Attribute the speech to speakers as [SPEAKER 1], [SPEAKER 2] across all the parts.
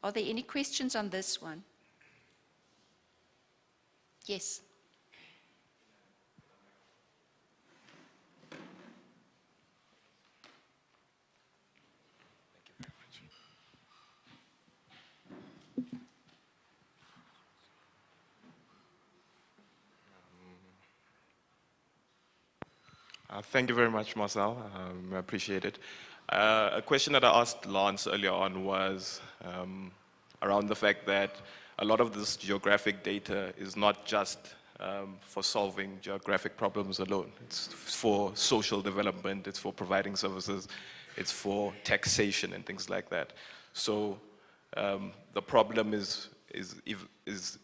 [SPEAKER 1] Are there any questions on this one? Yes.
[SPEAKER 2] Thank you very much, Marcel. I appreciate it. A question that I asked Lance earlier on was around the fact that a lot of this geographic data is not just for solving geographic problems alone. It's for social development, it's for providing services, it's for taxation and things like that. So the problem is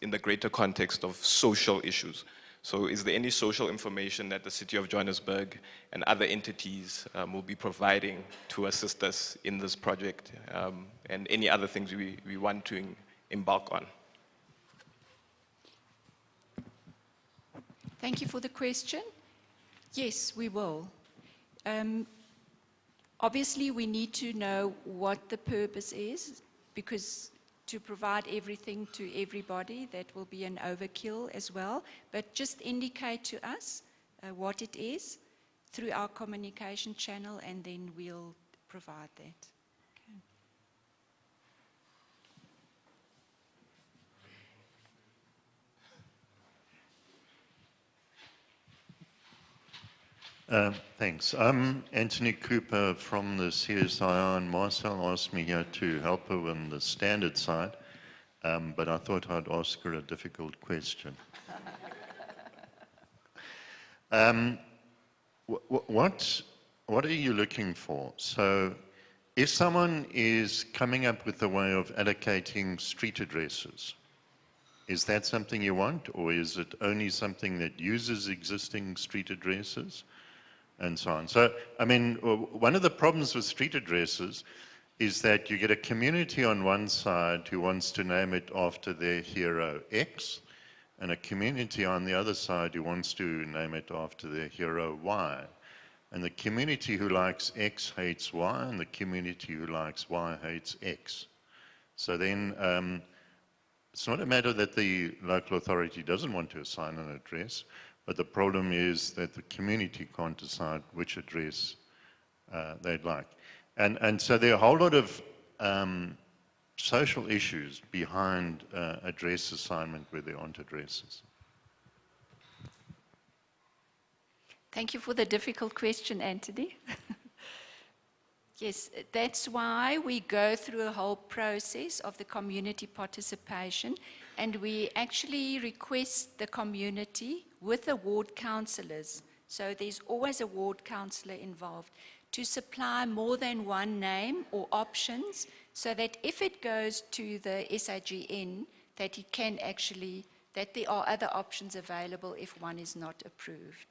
[SPEAKER 2] in the greater context of social issues. So is there any social information that the City of Johannesburg and other entities will be providing to assist us in this project and any other things we want to embark on?
[SPEAKER 1] Thank you for the question. Yes, we will. Obviously, we need to know what the purpose is, because to provide everything to everybody, that will be an overkill as well. But just indicate to us what it is through our communication channel, and then we'll provide that.
[SPEAKER 3] Thanks. I'm Anthony Cooper from the CSIR, and Marcel asked me here to help her on the standard side, but I thought I'd ask her a difficult question. What are you looking for? So if someone is coming up with a way of allocating street addresses, is that something you want, or is it only something that uses existing street addresses? And so on. So, I mean, one of the problems with street addresses is that you get a community on one side who wants to name it after their hero X, and a community on the other side who wants to name it after their hero Y. And the community who likes X hates Y, and the community who likes Y hates X. So then, it's not a matter that the local authority doesn't want to assign an address, but the problem is that the community can't decide which address they'd like. And so there are a whole lot of social issues behind address assignment where there aren't addresses.
[SPEAKER 1] Thank you for the difficult question, Anthony. Yes, that's why we go through a whole process of the community participation, and we actually request the community with the ward councillors, so there's always a ward councillor involved, to supply more than one name or options, so that if it goes to the SAGN, that it can actually, that there are other options available if one is not approved.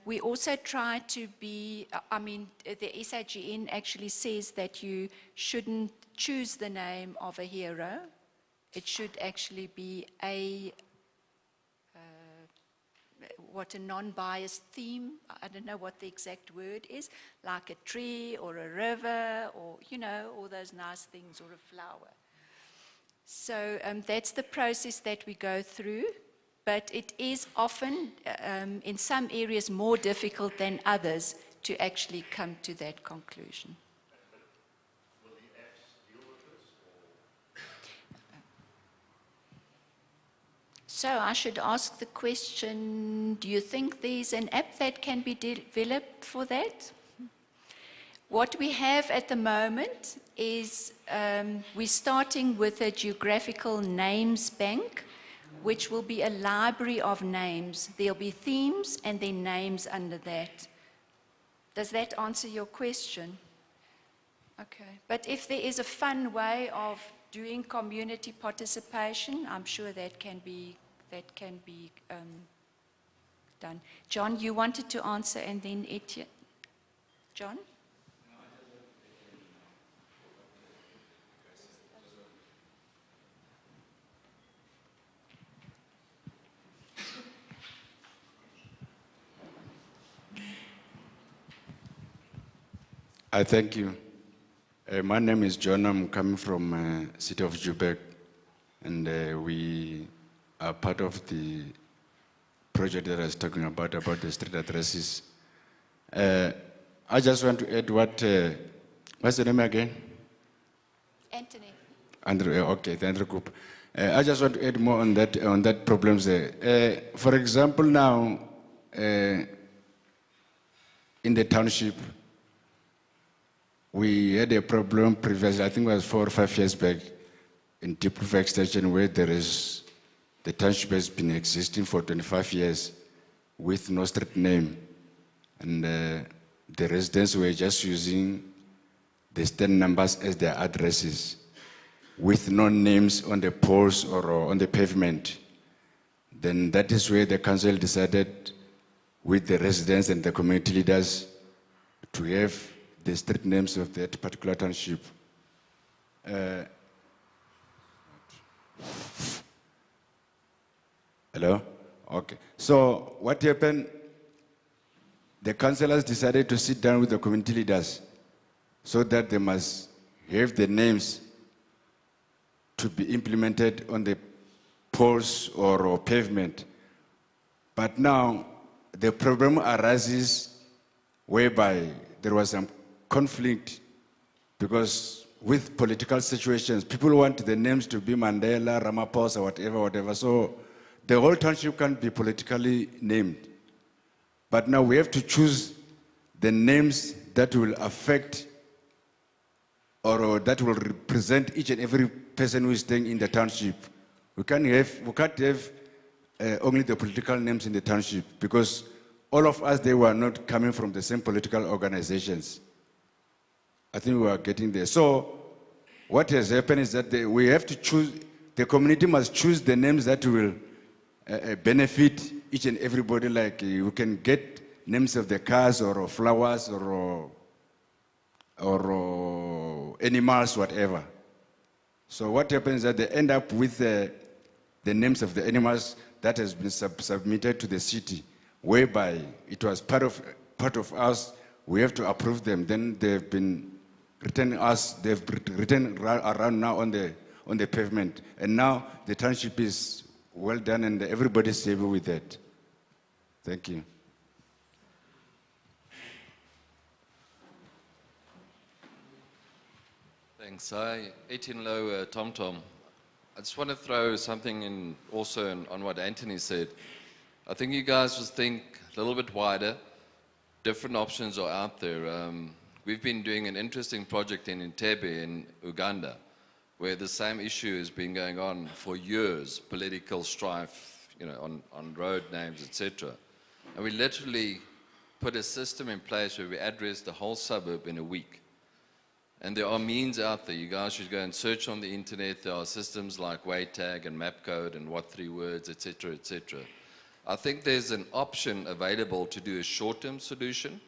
[SPEAKER 1] We also try to be, I mean, the SAGN actually says that you shouldn't choose the name of a hero. It should actually be a non-biased theme. I don't know what the exact word is, like a tree or a river or, you know, all those nice things, or a flower. So that's the process that we go through. But it is often, in some areas, more difficult than others to actually come to that conclusion.
[SPEAKER 3] Will the apps deal with this?
[SPEAKER 1] So I should ask the question, do you think there's an app that can be developed for that? What we have at the moment is we're starting with a geographical names bank, which will be a library of names. There'll be themes and then names under that. Does that answer your question? Okay. But if there is a fun way of doing community participation, I'm sure that can be done. John, you wanted to answer, and then Etienne. John?
[SPEAKER 4] I thank you. My name is John. I'm coming from city of Joburg, and we are part of the project that I was talking about the street addresses. I just want to add what's the name again?
[SPEAKER 1] Anthony.
[SPEAKER 4] Andrew, okay, the Andrew Group. I just want to add more on that problems there. For example, now, in the township, we had a problem previously, I think it was 4 or 5 years back, in Deep River Extension, where the township has been existing for 25 years with no street name. And the residents were just using the stand numbers as their addresses, with no names on the poles or on the pavement. Then that is where the council decided, with the residents and the community leaders, to have the street names of that particular township. Hello? Okay. So what happened? The councillors decided to sit down with the community leaders so that they must have the names to be implemented on the poles or pavement. But now the problem arises whereby there was some conflict, because with political situations, people want the names to be Mandela, Ramaphosa, whatever. So the whole township can be politically named. But now we have to choose the names that will affect or that will represent each and every person who is staying in the township. We can't have only the political names in the township, because all of us, they were not coming from the same political organizations. I think we are getting there. So what has happened is that we have to choose, the community must choose the names that will benefit each and everybody. Like you can get names of the cars or flowers or animals, whatever. So what happens is that they end up with the names of the animals that has been submitted to the city, whereby it was part of us. We have to approve them. Then they've been they've written around now on the pavement, and now the township is well done, and everybody's stable with that. Thank you.
[SPEAKER 5] Thanks. Hi, 18 Low, Tom Tom. I just want to throw something in also on what Anthony said. I think you guys must think a little bit wider. Different options are out there. We've been doing an interesting project in Entebbe in Uganda, where the same issue has been going on for years, political strife, on road names, etc. And we literally put a system in place where we address the whole suburb in a week. And there are means out there. You guys should go and search on the internet. There are systems like WayTag and MapCode and what 3 words, etc., etc. I think there's an option available to do a short-term solution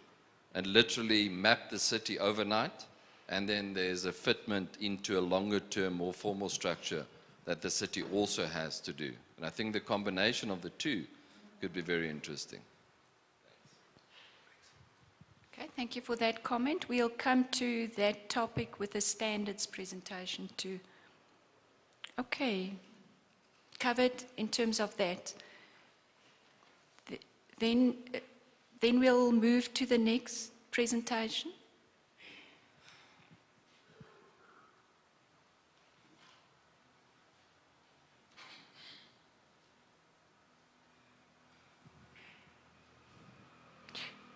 [SPEAKER 5] and literally map the city overnight, and then there's a fitment into a longer-term, more formal structure that the city also has to do. And I think the combination of the two could be very interesting.
[SPEAKER 1] Okay, thank you for that comment. We'll come to that topic with the standards presentation too. Okay, covered in terms of that. Then we'll move to the next presentation.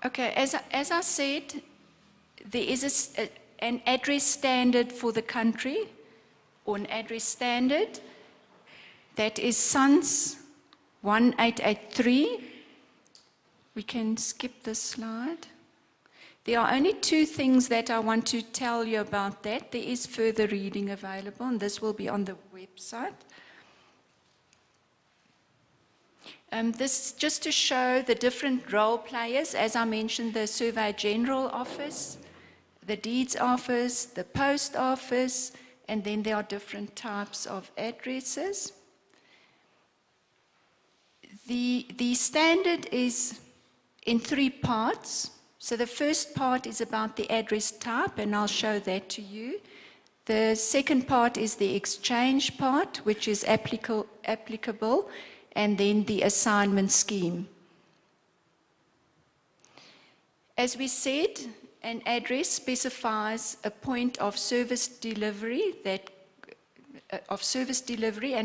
[SPEAKER 1] Okay, as I said, there is an address standard for the country, or an address standard, that is SANS 1883. We can skip this slide. There are only 2 things that I want to tell you about that. There is further reading available, and this will be on the website. This is just to show the different role players. As I mentioned, the Surveyor General Office, the Deeds Office, the Post Office, and then there are different types of addresses. The standard is in 3 parts. So the first part is about the address type, and I'll show that to you. The second part is the exchange part, which is applicable, and then the assignment scheme. As we said, an address specifies a point of service delivery and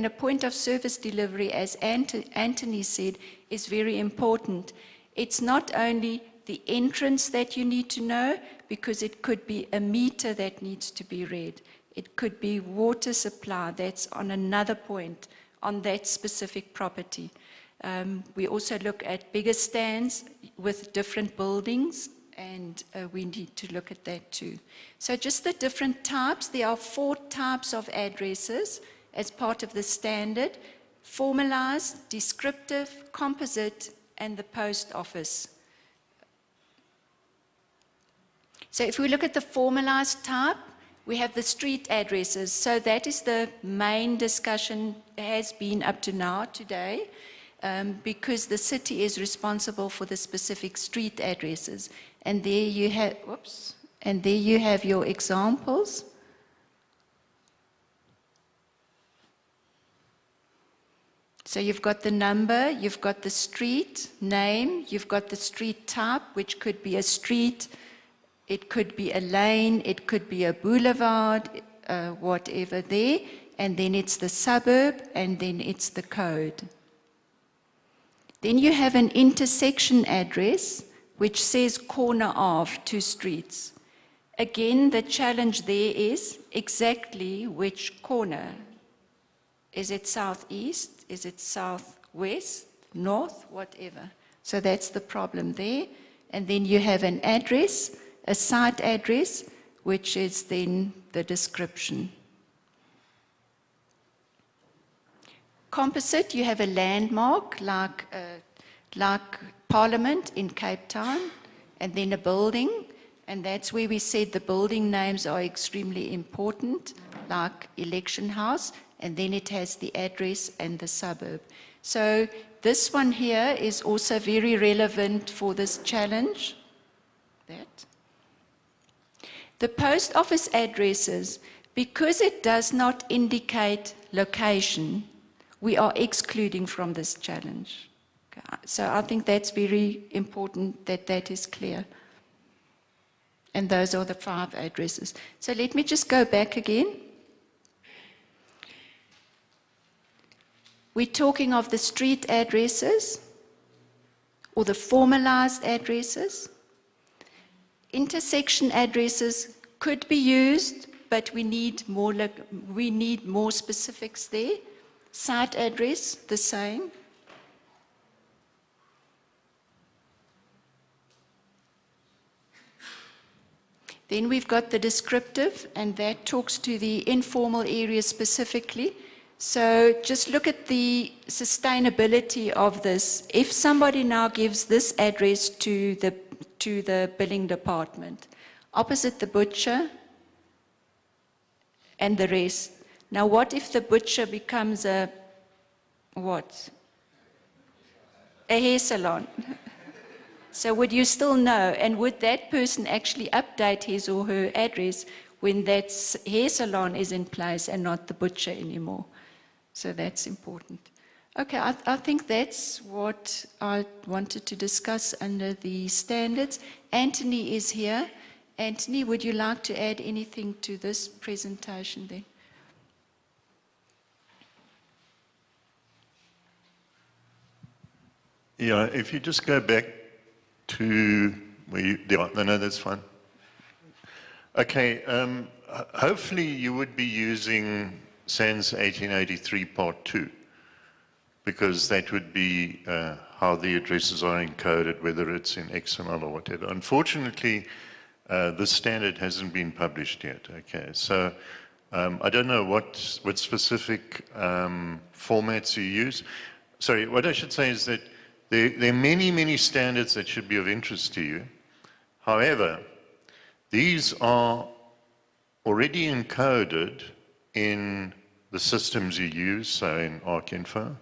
[SPEAKER 1] a point of service delivery, as Anthony said, is very important. It's not only the entrance that you need to know, because it could be a meter that needs to be read. It could be water supply that's on another point on that specific property. We also look at bigger stands with different buildings, and we need to look at that too. So just the different types. There are 4 types of addresses as part of the standard: formalized, descriptive, composite, and the post office. So if we look at the formalized type, we have the street addresses. So that is the main discussion, has been up to now today, because the city is responsible for the specific street addresses. And there you have, and there you have your examples. So you've got the number, you've got the street name, you've got the street type, which could be a street, it could be a lane, it could be a boulevard, whatever there, and then it's the suburb, and then it's the code. Then you have an intersection address, which says corner of 2 streets. Again, the challenge there is exactly which corner. Is it southeast? Is it southwest? North? Whatever. So that's the problem there. And then you have an address, a site address, which is then the description. Composite, you have a landmark like Parliament in Cape Town, and then a building, and that's where we said the building names are extremely important, like Election House, and then it has the address and the suburb. So this one here is also very relevant for this challenge. The post office addresses, because it does not indicate location, we are excluding from this challenge. So I think that's very important that that is clear. And those are the 5 addresses. So let me just go back again. We're talking of the street addresses or the formalized addresses. Intersection addresses could be used, but we need more specifics there. Site address, the same. Then we've got the descriptive, and that talks to the informal area specifically. So just look at the sustainability of this. If somebody now gives this address to the billing department, opposite the butcher and the rest. Now what if the butcher becomes a hair salon? So would you still know? And would that person actually update his or her address when that hair salon is in place and not the butcher anymore? So that's important. Okay, I think that's what I wanted to discuss under the standards. Anthony is here. Anthony, would you like to add anything to this presentation then?
[SPEAKER 3] Yeah, if you just go back to where you, no, that's fine. Okay, hopefully you would be using SANS 1883 Part 2, because that would be how the addresses are encoded, whether it's in XML or whatever. Unfortunately, this standard hasn't been published yet, okay? So I don't know what specific formats you use. Sorry, what I should say is that there are many, many standards that should be of interest to you. However, these are already encoded in the systems you use, so in ArcInfo,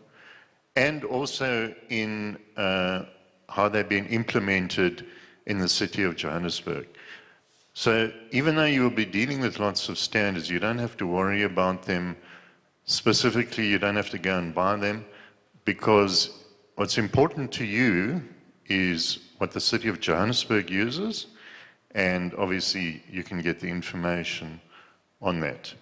[SPEAKER 3] and also in how they've been implemented in the city of Johannesburg. So even though you will be dealing with lots of standards, you don't have to worry about them specifically, you don't have to go and buy them, because what's important to you is what the city of Johannesburg uses, and obviously you can get the information on that.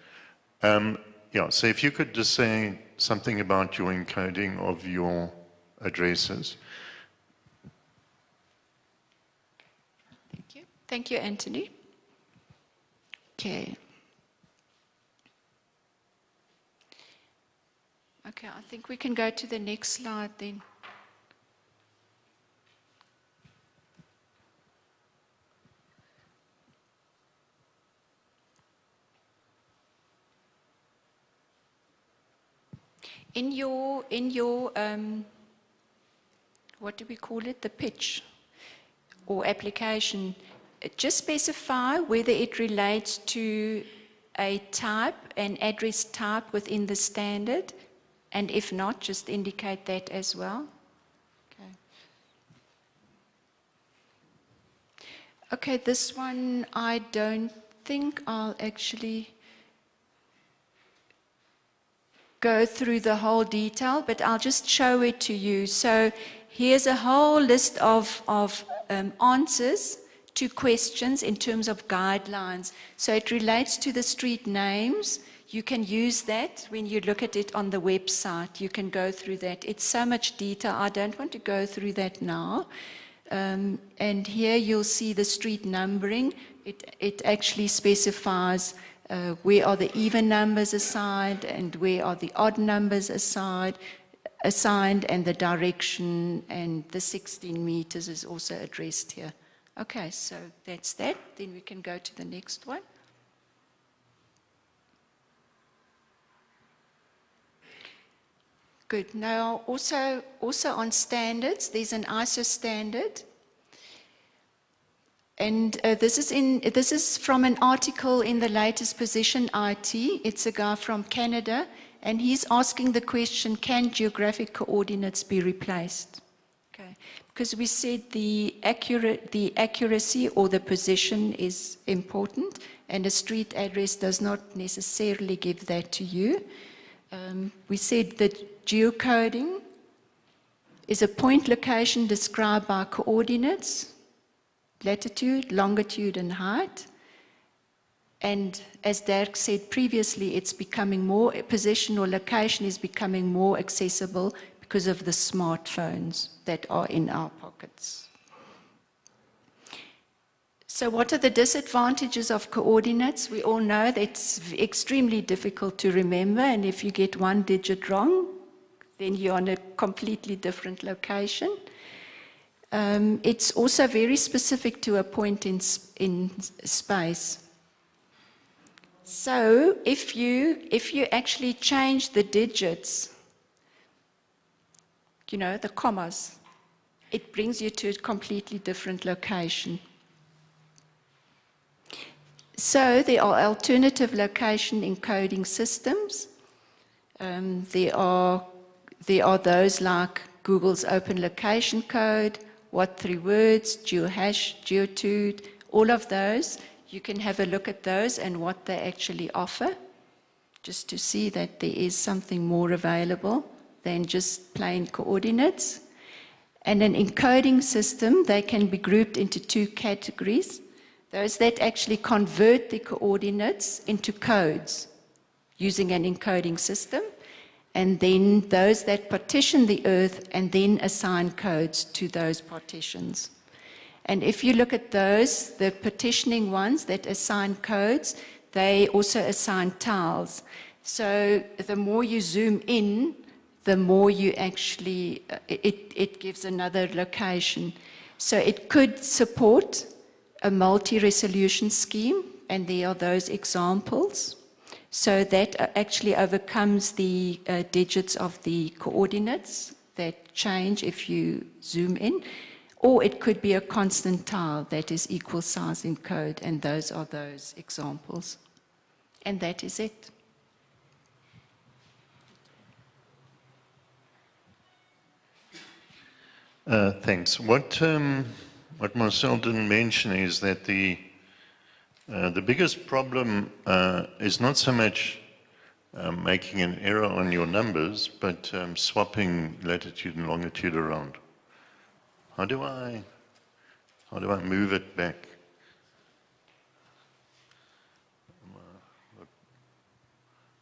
[SPEAKER 3] Yeah, so if you could just say something about your encoding of your addresses.
[SPEAKER 1] Thank you. Thank you, Anthony. Okay. Okay, I think we can go to the next slide then. In your what do we call it? The pitch or application, just specify whether it relates to a type, an address type within the standard, and if not, just indicate that as well. Okay. Okay, this one I don't think I'll actually go through the whole detail, but I'll just show it to you. So here's a whole list of answers to questions in terms of guidelines. So it relates to the street names. You can use that when you look at it on the website. You can go through that. It's so much detail. I don't want to go through that now. And here you'll see the street numbering. It actually specifies where are the even numbers assigned and where are the odd numbers assigned, and the direction, and the 16 meters is also addressed here. Okay, so that's that. Then we can go to the next one. Good. Now, also on standards, there's an ISO standard. And this is from an article in the latest Position IT. It's a guy from Canada, and he's asking the question, can geographic coordinates be replaced? Okay. Because we said the accuracy or the position is important, and a street address does not necessarily give that to you. We said that geocoding is a point location described by coordinates, latitude, longitude, and height. And as Dirk said previously, it's becoming more, position or location is becoming more accessible because of the smartphones that are in our pockets. So what are the disadvantages of coordinates? We all know that it's extremely difficult to remember, and if you get one digit wrong, then you're on a completely different location. It's also very specific to a point in space. So if you actually change the digits, you know, the commas, it brings you to a completely different location. So there are alternative location encoding systems. There are those like Google's Open Location Code, What3 Words, GeoHash, GeoTude, all of those. You can have a look at those and what they actually offer, just to see that there is something more available than just plain coordinates. And an encoding system, they can be grouped into two categories. Those that actually convert the coordinates into codes using an encoding system, and then those that partition the Earth and then assign codes to those partitions. And if you look at those, the partitioning ones that assign codes, they also assign tiles. So the more you zoom in, the more you actually, it gives another location. So it could support a multi-resolution scheme, and there are those examples. So that actually overcomes the digits of the coordinates that change if you zoom in. Or it could be a constant tile that is equal size in code, and those are those examples. And that is it.
[SPEAKER 3] Thanks. What what Marcel didn't mention is that the biggest problem is not so much making an error on your numbers, but swapping latitude and longitude around. How do I move it back?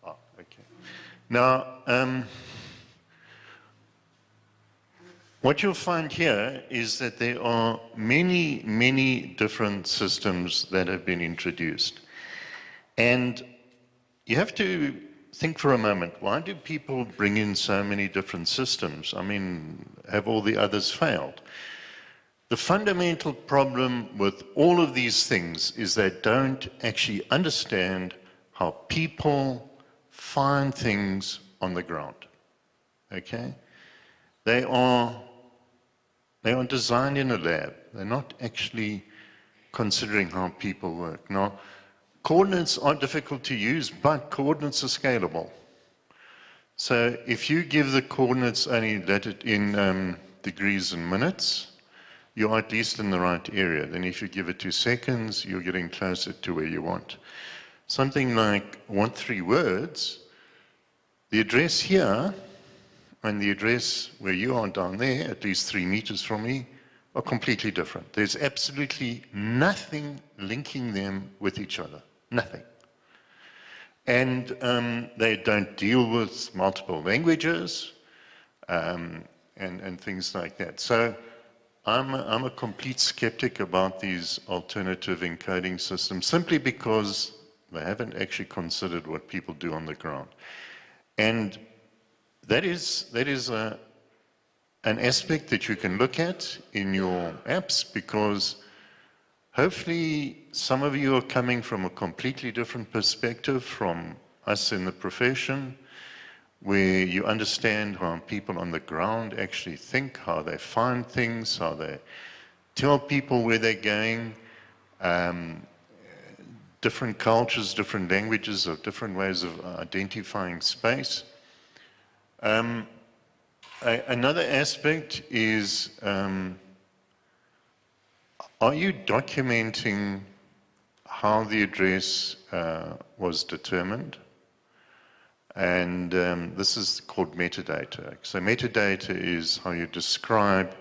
[SPEAKER 3] Oh, okay. Now, what you'll find here is that there are many, many different systems that have been introduced. And you have to think for a moment, why do people bring in so many different systems? I mean, have all the others failed? The fundamental problem with all of these things is they don't actually understand how people find things on the ground, okay? They are designed in a lab. They're not actually considering how people work. Now, coordinates are difficult to use, but coordinates are scalable. So if you give the coordinates only in degrees and minutes, you're at least in the right area. Then if you give it to seconds, you're getting closer to where you want. Something like 3 words, the address here and the address where you are down there, at least 3 meters from me, are completely different. There's absolutely nothing linking them with each other. Nothing. And they don't deal with multiple languages and things like that. So I'm a complete skeptic about these alternative encoding systems simply because they haven't actually considered what people do on the ground. And that is an aspect that you can look at in your apps, because hopefully some of you are coming from a completely different perspective from us in the profession, where you understand how people on the ground actually think, how they find things, how they tell people where they're going. Different cultures, different languages, or different ways of identifying space. Another aspect is, are you documenting how the address was determined? And this is called metadata. So metadata is how you describe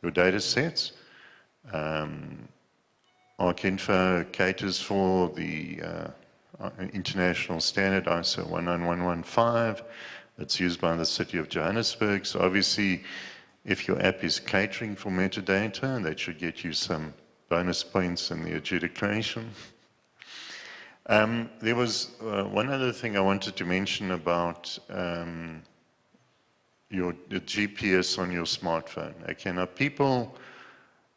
[SPEAKER 3] your data sets. ArcInfo caters for the international standard ISO 19115. It's used by the city of Johannesburg. So obviously, if your app is catering for metadata, that should get you some bonus points in the adjudication. There was one other thing I wanted to mention about the GPS on your smartphone. Okay, now people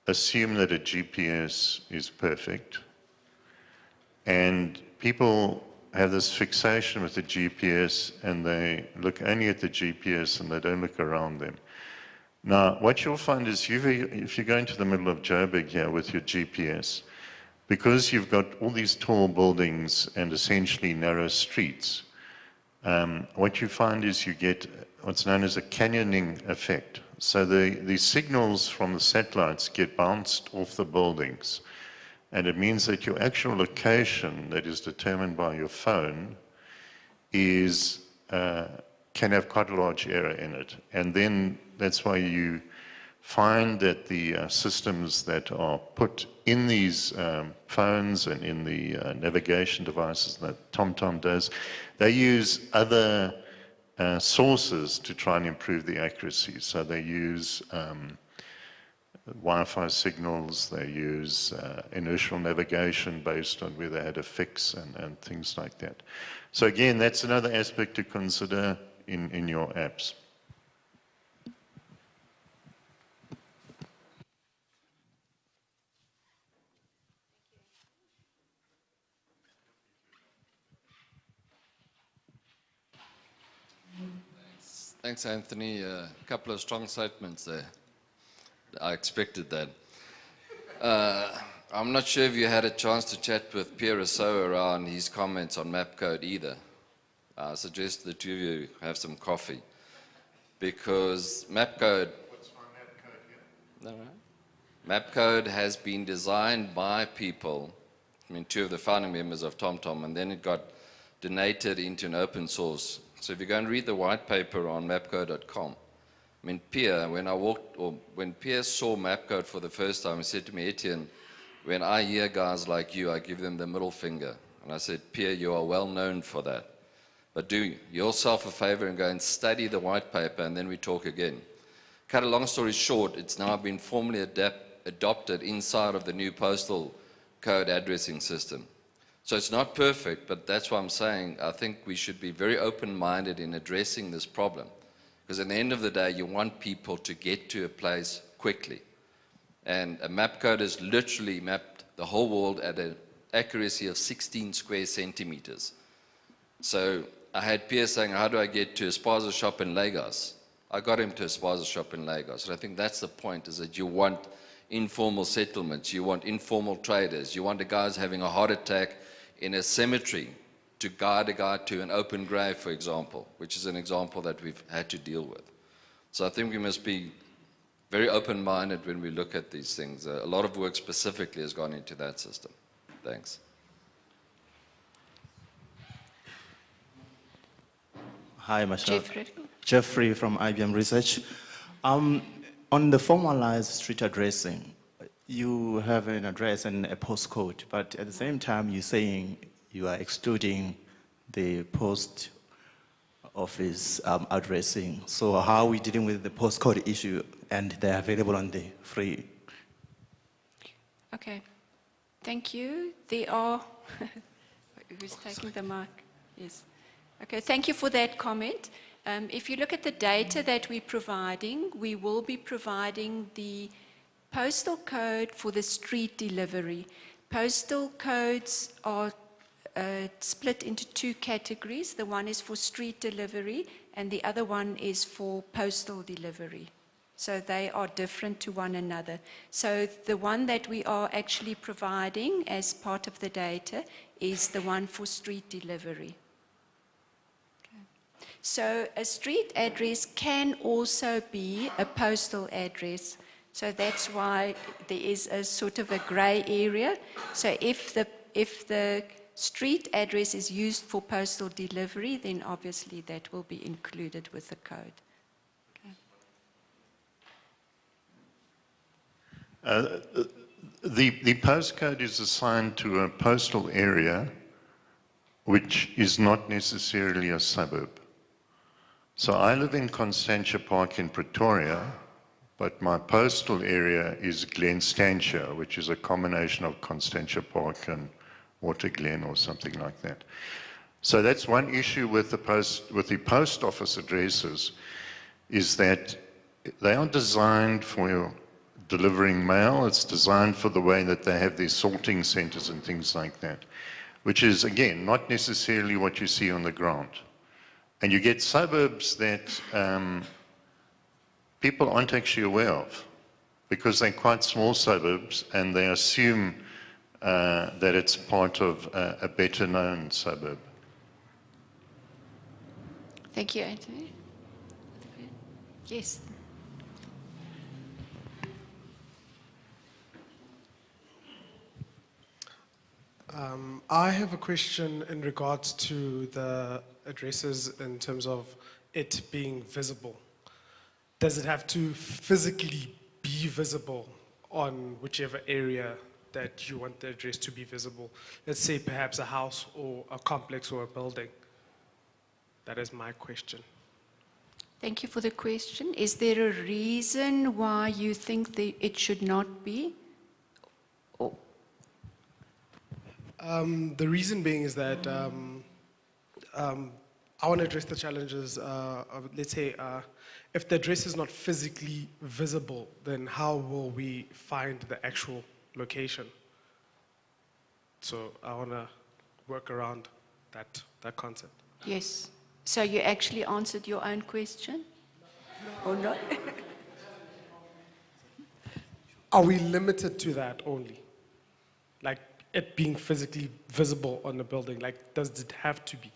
[SPEAKER 3] assume that a GPS is perfect, and people have this fixation with the GPS, and they look only at the GPS and they don't look around them. Now, what you'll find is if you go into the middle of Joburg here with your GPS, because you've got all these tall buildings and essentially narrow streets, what you find is you get what's known as a canyoning effect. So the signals from the satellites get bounced off the buildings, and it means that your actual location that is determined by your phone is can have quite a large error in it. And then that's why you find that the systems that are put in these phones and in the navigation devices that TomTom does, they use other sources to try and improve the accuracy. So they use Wi-Fi signals, they use inertial navigation based on where they had a fix and things like that. So again, that's another aspect to consider in your apps.
[SPEAKER 5] Thanks, Anthony. A couple of strong statements there. I expected that. I'm not sure if you had a chance to chat with Pierre Rousseau around his comments on map code either. I suggest the two of you have some coffee, because map code...
[SPEAKER 3] What's my map code here?
[SPEAKER 5] No, no. Map code has been designed by people, I mean, 2 of the founding members of TomTom, and then it got donated into an open source. So if you go and read the white paper on mapcode.com, I mean, Pierre, when Pierre saw Mapcode for the first time, he said to me, Etienne, when I hear guys like you, I give them the middle finger. And I said, Pierre, you are well known for that. But do yourself a favor and go and study the white paper, and then we talk again. Cut a long story short, it's now been formally adopted inside of the new postal code addressing system. So it's not perfect, but that's why I'm saying I think we should be very open-minded in addressing this problem. Because at the end of the day, you want people to get to a place quickly. And a map code has literally mapped the whole world at an accuracy of 16 square centimeters. So I had Pierre saying, how do I get to a spaza shop in Lagos? I got him to a spaza shop in Lagos. And I think that's the point, is that you want informal settlements, you want informal traders, you want the guys having a heart attack in a cemetery to guide a guy to an open grave, for example, which is an example that we've had to deal with. So I think we must be very open-minded when we look at these things. A lot of work specifically has gone into that system. Thanks.
[SPEAKER 6] Hi, Marcel.
[SPEAKER 1] Jeffrey.
[SPEAKER 6] Jeffrey from IBM Research. On the formalized street addressing, you have an address and a postcode, but at the same time you're saying you are excluding the post office addressing. So how are we dealing with the postcode issue, and they're available on the free?
[SPEAKER 1] Okay, thank you. There are, who's taking the mic? Yes. Okay, thank you for that comment. If you look at the data that we're providing, we will be providing the postal code for the street delivery. Postal codes are split into 2 categories. The one is for street delivery and the other one is for postal delivery. So they are different to one another. So the one that we are actually providing as part of the data is the one for street delivery. So a street address can also be a postal address. So that's why there is a sort of a gray area. So if the street address is used for postal delivery, then obviously that will be included with the code.
[SPEAKER 3] The postcode is assigned to a postal area which is not necessarily a suburb. So I live in Constantia Park in Pretoria, but my postal area is Glenstantia, which is a combination of Constantia Park and Waterglen or something like that. So that's one issue with the post office addresses, is that they are designed for delivering mail. It's designed for the way that they have their sorting centers and things like that, which is, again, not necessarily what you see on the ground. And you get suburbs that people aren't actually aware of, because they're quite small suburbs and they assume that it's part of a better known suburb.
[SPEAKER 1] Thank you, Anthony. Yes.
[SPEAKER 7] I have a question in regards to the addresses in terms of it being visible. Does it have to physically be visible on whichever area that you want the address to be visible? Let's say perhaps a house or a complex or a building. That is my question.
[SPEAKER 1] Thank you for the question. Is there a reason why you think it should not be? Or
[SPEAKER 7] The reason being is that I want to address the challenges of, let's say, if the address is not physically visible, then how will we find the actual location? So I want to work around that concept.
[SPEAKER 1] yes. So you actually answered your own question? Or not?
[SPEAKER 7] Are we limited to that only? Like it being physically visible on the building? Like, does it have to be?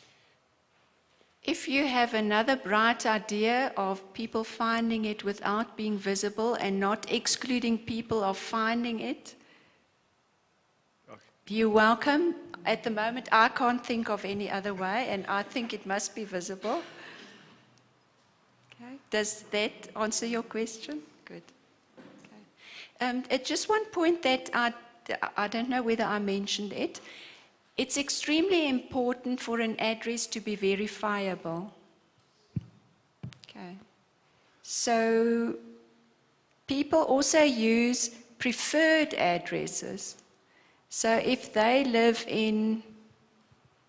[SPEAKER 1] If you have another bright idea of people finding it without being visible and not excluding people of finding it, you're welcome. At the moment, I can't think of any other way, and I think it must be visible. Okay. Does that answer your question? Good. Okay. At just one point that I don't know whether I mentioned it. It's extremely important for an address to be verifiable. Okay. So people also use preferred addresses. So if they live in,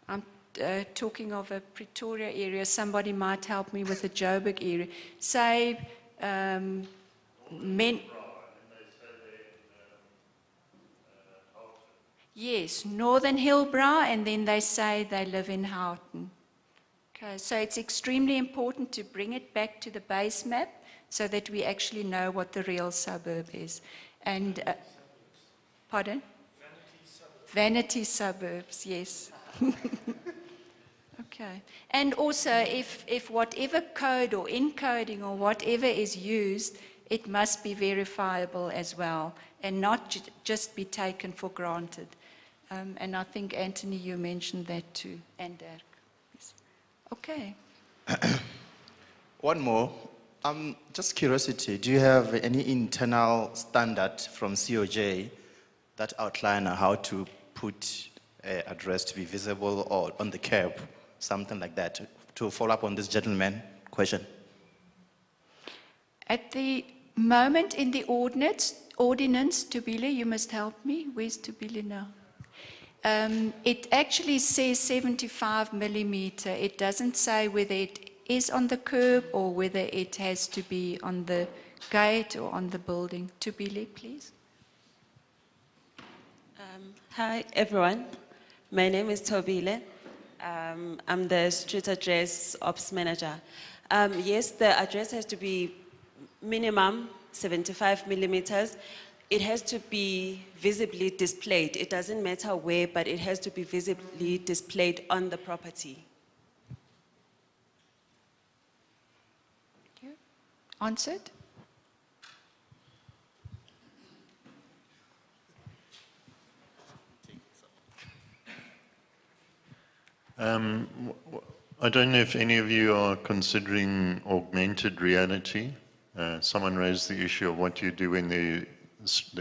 [SPEAKER 1] I'm talking of a Pretoria area, somebody might help me with the Joburg area. Say, yes, Northern Hillbrow, and then they say they live in Houghton. Okay, so it's extremely important to bring it back to the base map so that we actually know what the real suburb is. And, pardon? Vanity suburbs, yes. Okay. And also, if whatever code or encoding or whatever is used, it must be verifiable as well and not just be taken for granted. And I think, Anthony, you mentioned that too, and Dirk. Yes. Okay.
[SPEAKER 6] One more. Just curiosity, do you have any internal standard from COJ that outline how to put an address to be visible or on the curb, something like that, to follow up on this gentleman's question?
[SPEAKER 1] At the moment in the ordinance, Tubile, you must help me. Where's Tubile now? It actually says 75 millimeter. It doesn't say whether it is on the curb or whether it has to be on the gate or on the building. Tubile, please.
[SPEAKER 8] Hi, everyone. My name is Tobile. I'm the street address ops manager. Yes, the address has to be minimum 75 millimeters. It has to be visibly displayed. It doesn't matter where, but it has to be visibly displayed on the property.
[SPEAKER 1] Okay. Answered?
[SPEAKER 3] I don't know if any of you are considering augmented reality. Someone raised the issue of what you do when the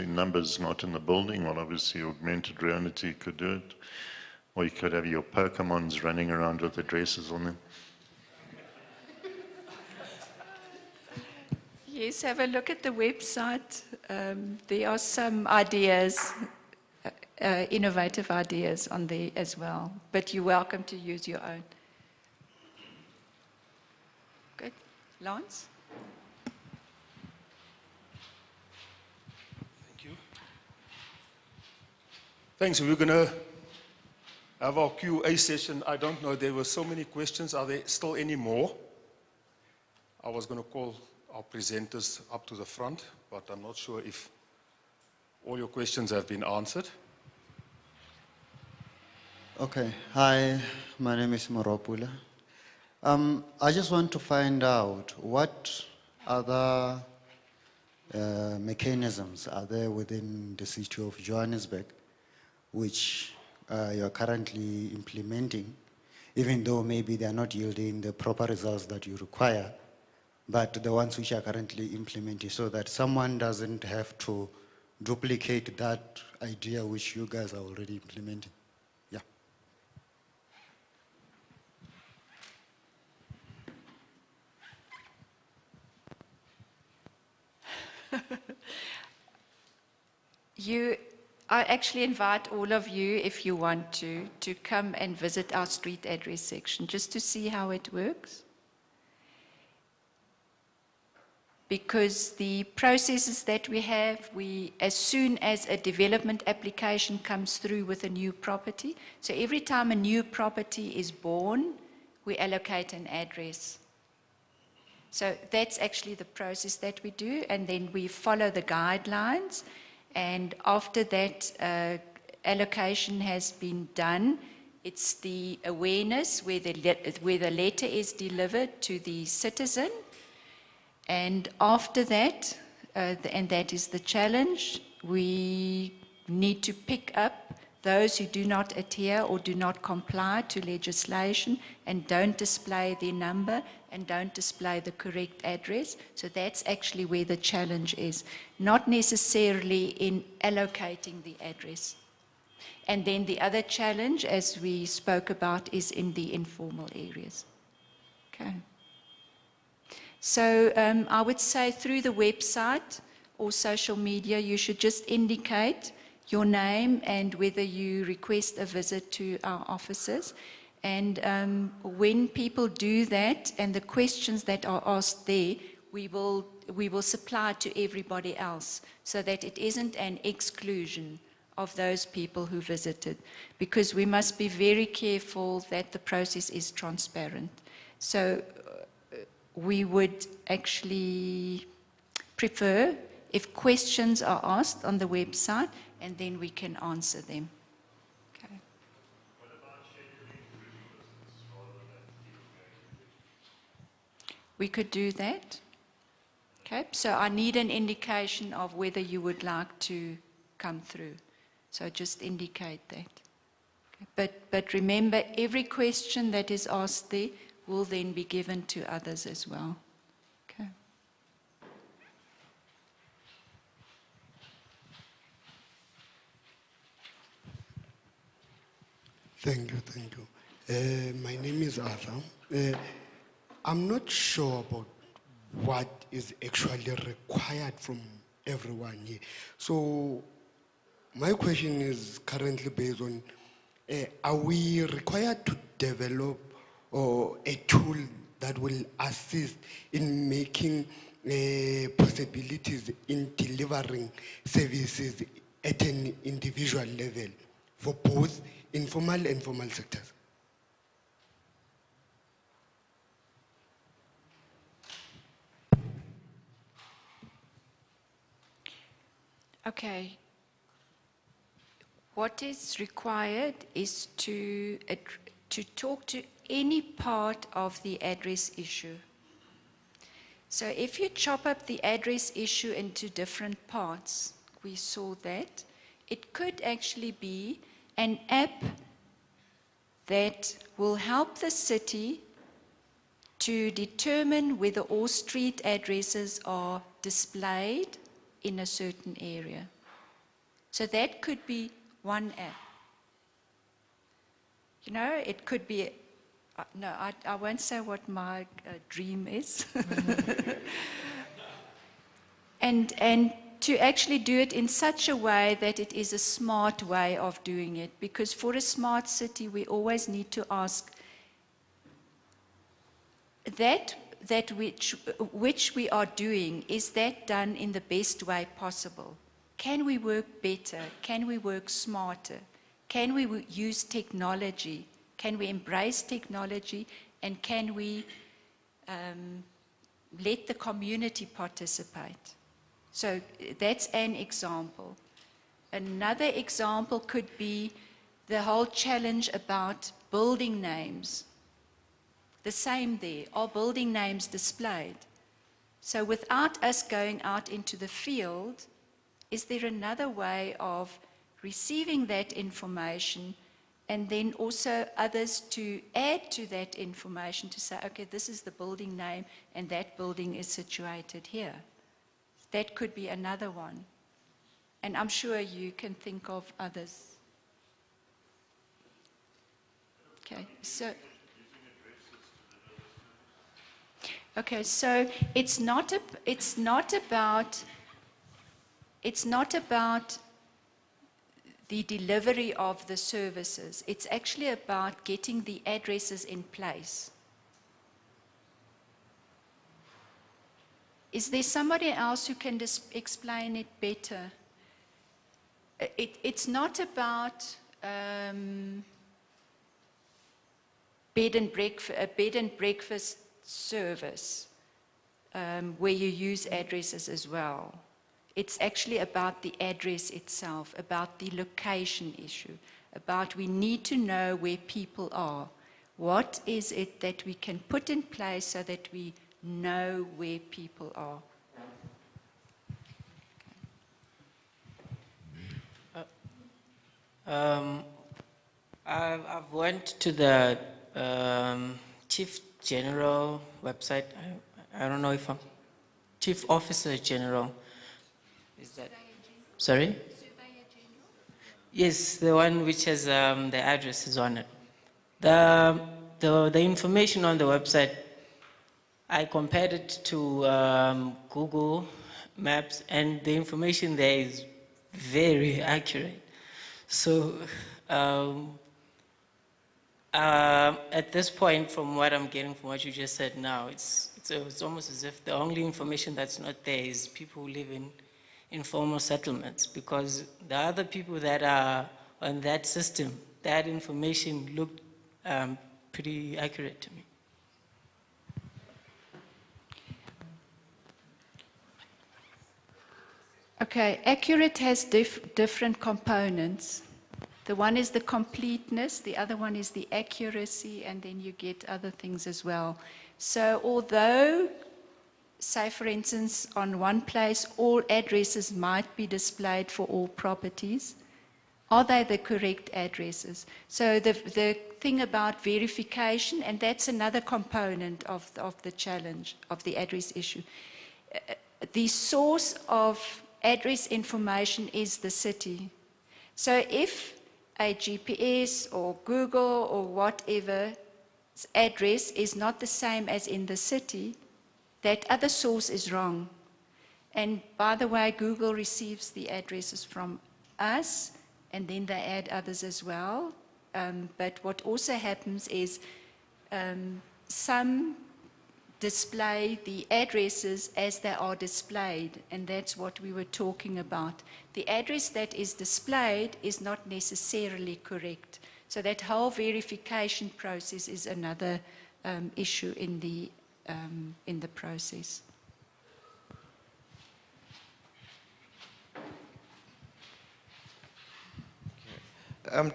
[SPEAKER 3] number's not in the building. Well, obviously augmented reality could do it. Or you could have your Pokemons running around with addresses on them.
[SPEAKER 1] Yes, have a look at the website. There are some ideas, innovative ideas on there as well, but you're welcome to use your own. Good. Lance?
[SPEAKER 9] Thank you. Thanks. We're going to have our QA session. I don't know, there were so many questions. Are there still any more? I was going to call our presenters up to the front, but I'm not sure if all your questions have been answered.
[SPEAKER 10] Okay. Hi, my name is Moropula. I just want to find out what other mechanisms are there within the city of Johannesburg which you're currently implementing, even though maybe they're not yielding the proper results that you require, but the ones which are currently implemented so that someone doesn't have to duplicate that idea which you guys are already implementing. Yeah.
[SPEAKER 1] I actually invite all of you, if you want to come and visit our street address section, just to see how it works. Because the processes that we have, as soon as a development application comes through with a new property, so every time a new property is born, we allocate an address. So that's actually the process that we do, and then we follow the guidelines. And after that allocation has been done, It's the awareness where the letter is delivered to the citizen. And after that, and that is the challenge, we need to pick up those who do not adhere or do not comply to legislation and don't display their number and don't display the correct address. So that's actually where the challenge is, not necessarily in allocating the address. And then the other challenge, as we spoke about, is in the informal areas. Okay. So I would say through the website or social media, you should just indicate your name and whether you request a visit to our offices. And when people do that and the questions that are asked there, we will supply to everybody else so that it isn't an exclusion of those people who visited, because we must be very careful that the process is transparent. So we would actually prefer if questions are asked on the website, and then we can answer them. Okay.
[SPEAKER 3] What about scheduling visits rather than
[SPEAKER 1] We could do that. Okay, so I need an indication of whether you would like to come through. So just indicate that. Okay. But remember, every question that is asked there will then be given to others as well. Okay.
[SPEAKER 11] Thank you, thank you. My name is Arthur. I'm not sure about what is actually required from everyone here. So my question is currently based on, are we required to develop a tool that will assist in making possibilities in delivering services at an individual level for both informal and formal sectors?
[SPEAKER 1] Okay. What is required is to talk to any part of the address issue. So if you chop up the address issue into different parts, we saw that, it could actually be an app that will help the city to determine whether all street addresses are displayed in a certain area. So that could be one app. You know, it could be, no, I won't say what my dream is. and to actually do it in such a way that it is a smart way of doing it. Because for a smart city, we always need to ask that which we are doing, is that done in the best way possible? Can we work better? Can we work smarter? Can we use technology? Can we embrace technology? And can we let the community participate? So that's an example. Another example could be the whole challenge about building names. The same there. Are building names displayed? So without us going out into the field, is there another way of receiving that information and then also others to add to that information to say, okay, this is the building name and that building is situated here? That could be another one. And I'm sure you can think of others. Okay, so... Okay, so it's not about the delivery of the services. It's actually about getting the addresses in place. Is there somebody else who can explain it better? It's not about a bed and breakfast service where you use addresses as well. It's actually about the address itself, about the location issue, about we need to know where people are. What is it that we can put in place so that we know where people are?
[SPEAKER 12] I've went to the Chief General website. I don't know if I'm Chief Officer General. Is that? Sorry? Yes, the one which has the addresses on it. The information on the website, I compared it to Google Maps, and the information there is very accurate. So at this point, from what I'm getting from what you just said now, it's almost as if the only information that's not there is people who live in informal settlements, because the other people that are on that system, that information looked pretty accurate to me.
[SPEAKER 1] Okay, accurate has different components. The one is the completeness, the other one is the accuracy, and then you get other things as well. So although, say for instance, on one place all addresses might be displayed for all properties, are they the correct addresses? So the thing about verification, and that's another component of the challenge, of the address issue. The source of address information is the city. So if a GPS or Google or whatever address is not the same as in the city, that other source is wrong. And by the way, Google receives the addresses from us, and then they add others as well. But what also happens is some display the addresses as they are displayed, and that's what we were talking about. The address that is displayed is not necessarily correct. So that whole verification process is another issue in the process.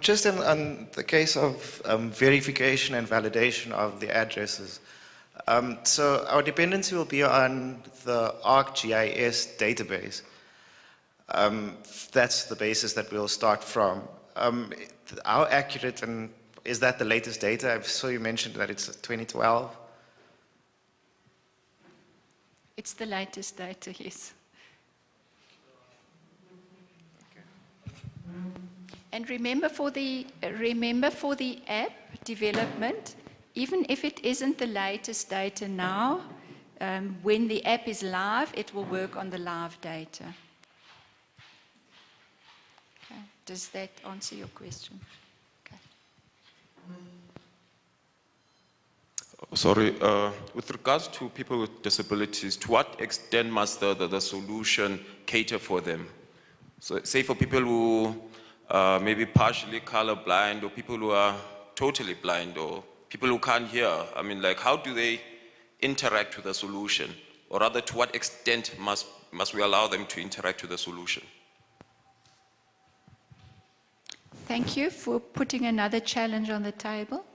[SPEAKER 13] Just on the case of verification and validation of the addresses. So our dependency will be on the ArcGIS database. That's the basis that we'll start from. How accurate, and is that the latest data? I saw you mentioned that it's 2012.
[SPEAKER 1] It's the latest data, yes. And remember for the app development, even if it isn't the latest data now, when the app is live, it will work on the live data. Okay. Does that answer your question? Okay.
[SPEAKER 2] Sorry, with regards to people with disabilities, to what extent must the solution cater for them? So say for people who maybe partially colorblind, or people who are totally blind, or people who can't hear. I mean, like, how do they interact with the solution? Or rather, to what extent must we allow them to interact with the solution?
[SPEAKER 1] Thank you for putting another challenge on the table.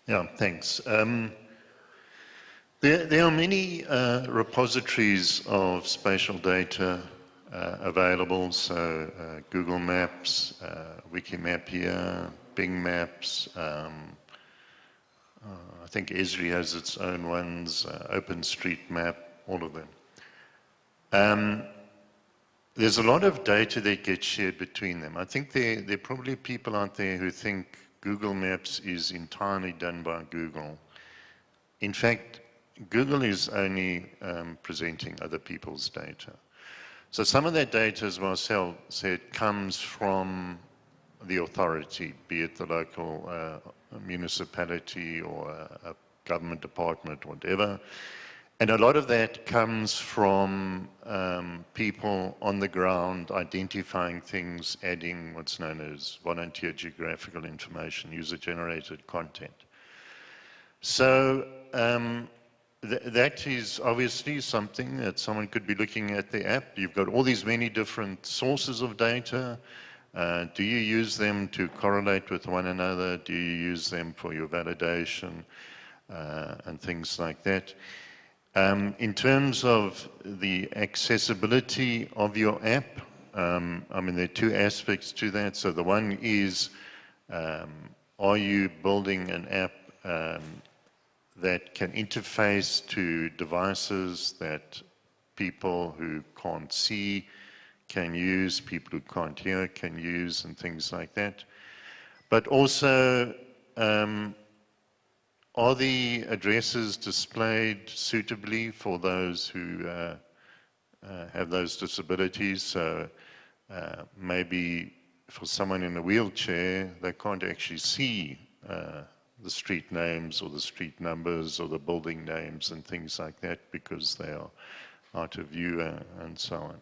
[SPEAKER 3] Yeah, thanks. There are many repositories of spatial data available, so Google Maps, Wikimap here, Bing Maps, I think Esri has its own ones, OpenStreetMap, all of them. There's a lot of data that gets shared between them. I think there are probably people out there who think Google Maps is entirely done by Google. In fact, Google is only presenting other people's data. So some of that data, as Marcel said, comes from the authority, be it the local municipality or a government department, whatever. And a lot of that comes from people on the ground identifying things, adding what's known as volunteer geographical information, user-generated content. So that is obviously something that someone could be looking at the app. You've got all these many different sources of data. Do you use them to correlate with one another? Do you use them for your validation and things like that? In terms of the accessibility of your app, I mean, there are two aspects to that. So the one is, are you building an app that can interface to devices that people who can't see can use, people who can't hear can use, and things like that? But also, are the addresses displayed suitably for those who have those disabilities? So maybe for someone in a wheelchair, they can't actually see the street names or the street numbers or the building names and things like that because they are out of view and so on.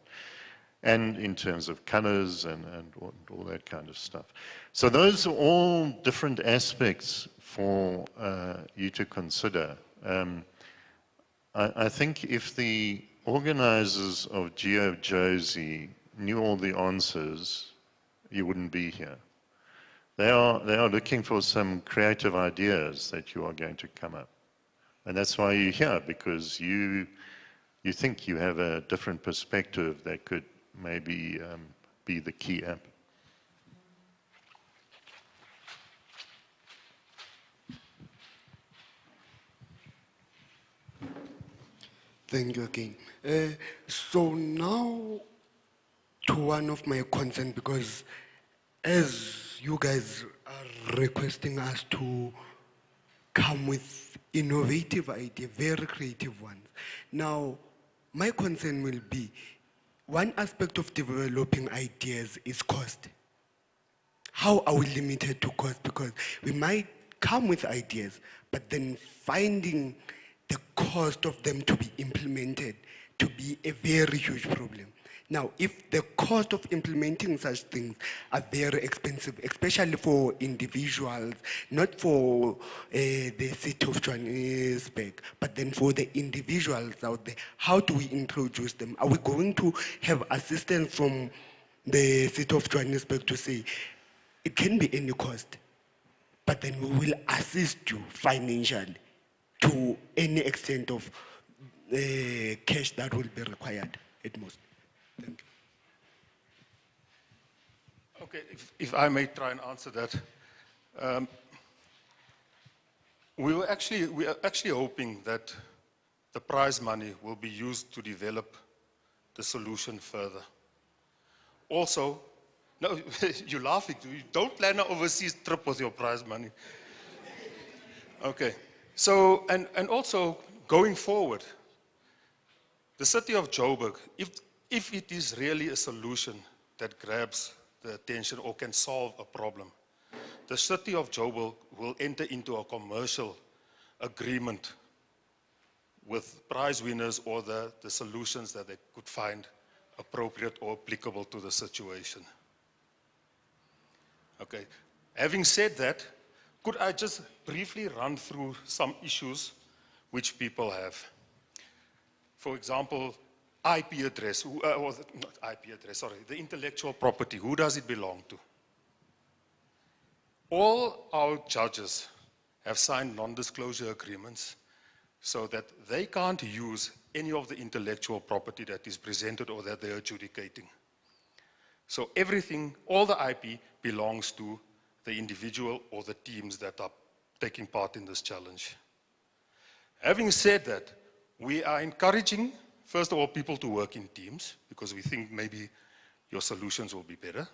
[SPEAKER 3] And in terms of colors and all that kind of stuff. So those are all different aspects for you to consider. I think if the organizers of GeoJosie knew all the answers, you wouldn't be here. They are looking for some creative ideas that you are going to come up. And that's why you're here, because you think you have a different perspective that could maybe be the key app.
[SPEAKER 11] Thank you again. So now to one of my concerns, because as you guys are requesting us to come with innovative ideas, very creative ones. Now, my concern will be, one aspect of developing ideas is cost. How are we limited to cost? Because we might come with ideas, but then finding the cost of them to be implemented to be a very huge problem. Now, if the cost of implementing such things are very expensive, especially for individuals, not for the city of Johannesburg, but then for the individuals out there, how do we introduce them? Are we going to have assistance from the city of Johannesburg to say, it can be any cost, but then we will assist you financially to any extent of cash that will be required at most? Thank you.
[SPEAKER 9] Okay, if I may try and answer that. We are actually hoping that the prize money will be used to develop the solution further. Also, no, you're laughing. You don't plan an overseas trip with your prize money. Okay, so, and also going forward, the city of Joburg, if it is really a solution that grabs the attention or can solve a problem, the city of Joburg will enter into a commercial agreement with prize winners or the solutions that they could find appropriate or applicable to the situation. Okay, having said that, could I just briefly run through some issues which people have? For example, IP address, or not IP address, sorry, the intellectual property, who does it belong to? All our judges have signed non-disclosure agreements so that they can't use any of the intellectual property that is presented or that they're adjudicating. So everything, all the IP belongs to the individual or the teams that are taking part in this challenge. Having said that, we are encouraging, first of all, people to work in teams because we think maybe your solutions will be better.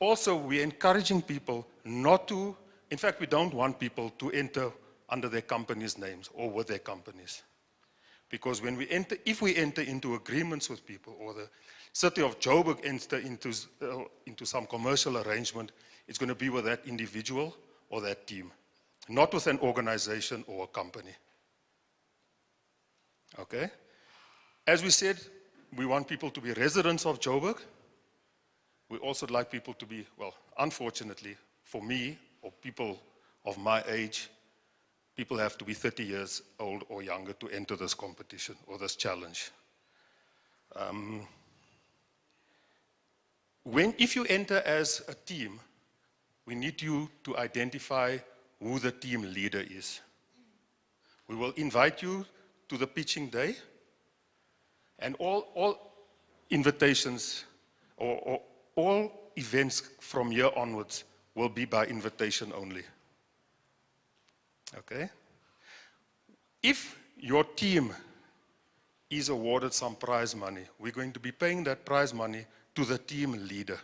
[SPEAKER 9] Also, we're encouraging people not to, in fact, we don't want people to enter under their company's names or with their companies. Because when we enter, if we enter into agreements with people or the city of Joburg enter into some commercial arrangement, it's going to be with that individual or that team, not with an organization or a company. Okay? As we said, we want people to be residents of Joburg. We also like people to be, well, unfortunately, for me, or people of my age, people have to be 30 years old or younger to enter this competition or this challenge. If you enter as a team, we need you to identify who the team leader is. We will invite you to the pitching day, and all invitations or all events from here onwards will be by invitation only. Okay? If your team is awarded some prize money, we're going to be paying that prize money to the team leader.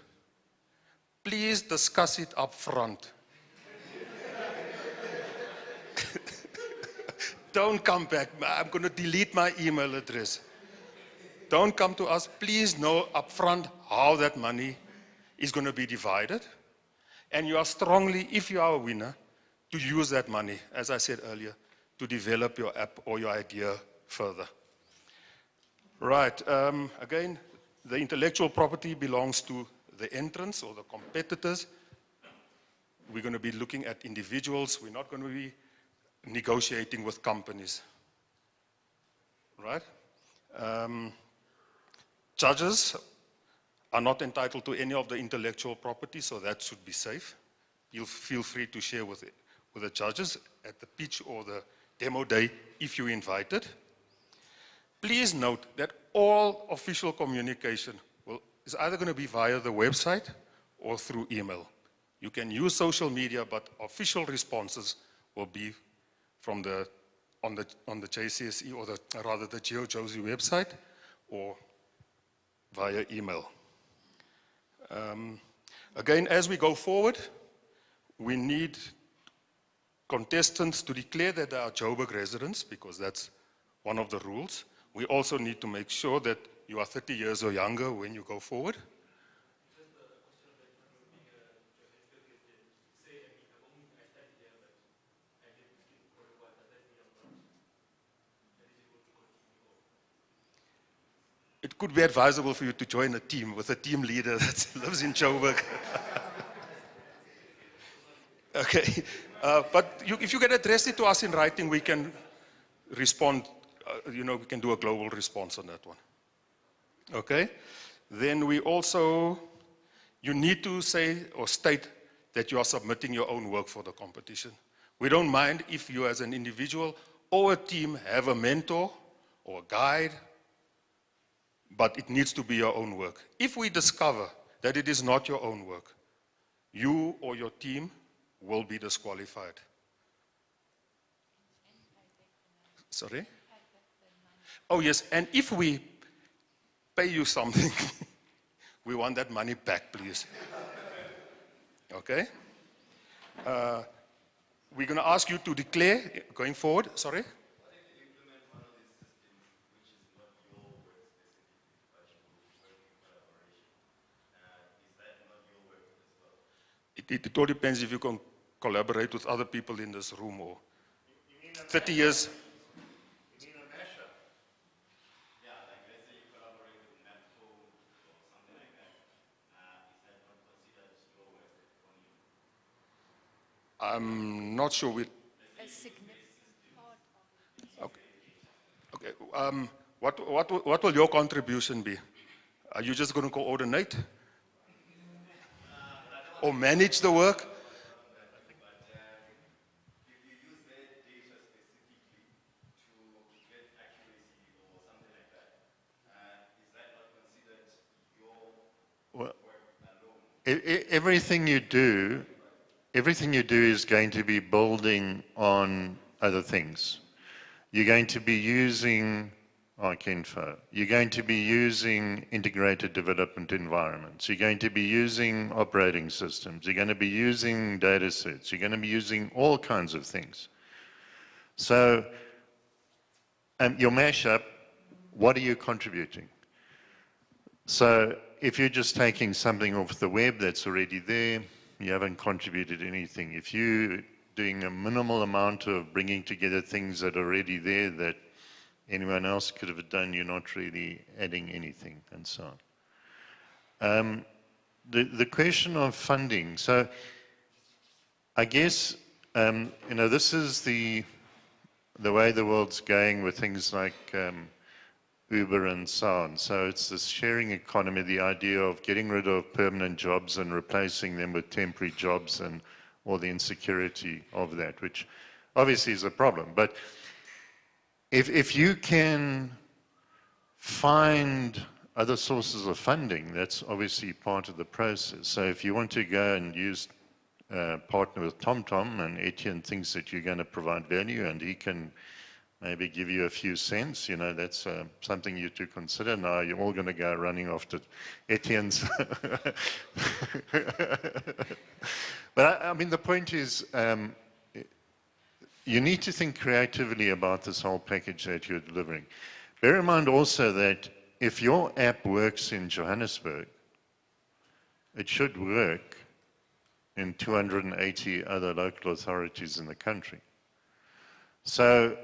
[SPEAKER 9] Please discuss it up front. Don't come back. I'm going to delete my email address. Don't come to us. Please know up front how that money is going to be divided. And you are strongly, if you are a winner, to use that money, as I said earlier, to develop your app or your idea further. Right. Again, the intellectual property belongs to the entrants or the competitors. We're going to be looking at individuals. We're not going to be negotiating with companies. Right? Judges are not entitled to any of the intellectual property, so that should be safe. You'll feel free to share with the judges at the pitch or the demo day if you're invited. Please note that all official communication is either going to be via the website or through email. You can use social media, but official responses will be from on the JCSE or rather the GeoJosie website or via email. Again, as we go forward, we need contestants to declare that they are Joburg residents, because that's one of the rules. We also need to make sure that you are 30 years or younger when you go forward. It could be advisable for you to join a team with a team leader that lives in Joburg. Okay, but if you can address it to us in writing, we can respond, we can do a global response on that one. Okay, then you need to say or state that you are submitting your own work for the competition. We don't mind if you as an individual or a team have a mentor or a guide, but it needs to be your own work. If we discover that it is not your own work, you or your team will be disqualified. Sorry? Oh yes, and if we pay you something, we want that money back, please. Okay? We're going to ask you to declare, going forward, sorry? It all depends if you can collaborate with other people in this room or 30 years.
[SPEAKER 3] You mean a mashup?
[SPEAKER 14] Yeah, like let's say you collaborate with Matco or something like that. Is that not considered your work on you?
[SPEAKER 9] I'm not sure.
[SPEAKER 1] A significant part of it.
[SPEAKER 9] Okay. What will your contribution be? Are you just going to coordinate? Or manage the work?
[SPEAKER 3] Well, everything you do is going to be building on other things. You're going to be using ArcInfo. You're going to be using integrated development environments. You're going to be using operating systems. You're going to be using data sets. You're going to be using all kinds of things. So your mashup, what are you contributing? So if you're just taking something off the web that's already there, you haven't contributed anything. If you're doing a minimal amount of bringing together things that are already there that anyone else could have done, you're not really adding anything, and so on. The question of funding. So I guess, this is the the way the world's going with things like Uber and so on. So it's this sharing economy, the idea of getting rid of permanent jobs and replacing them with temporary jobs and all the insecurity of that, which obviously is a problem. But if you can find other sources of funding, that's obviously part of the process. So if you want to go and use partner with TomTom, and Etienne thinks that you're going to provide value and he can maybe give you a few cents, you know, that's something you to consider. Now you're all going to go running after Etienne's. But I mean, the point is, you need to think creatively about this whole package that you're delivering. Bear in mind also that if your app works in Johannesburg, it should work in 280 other local authorities in the country. So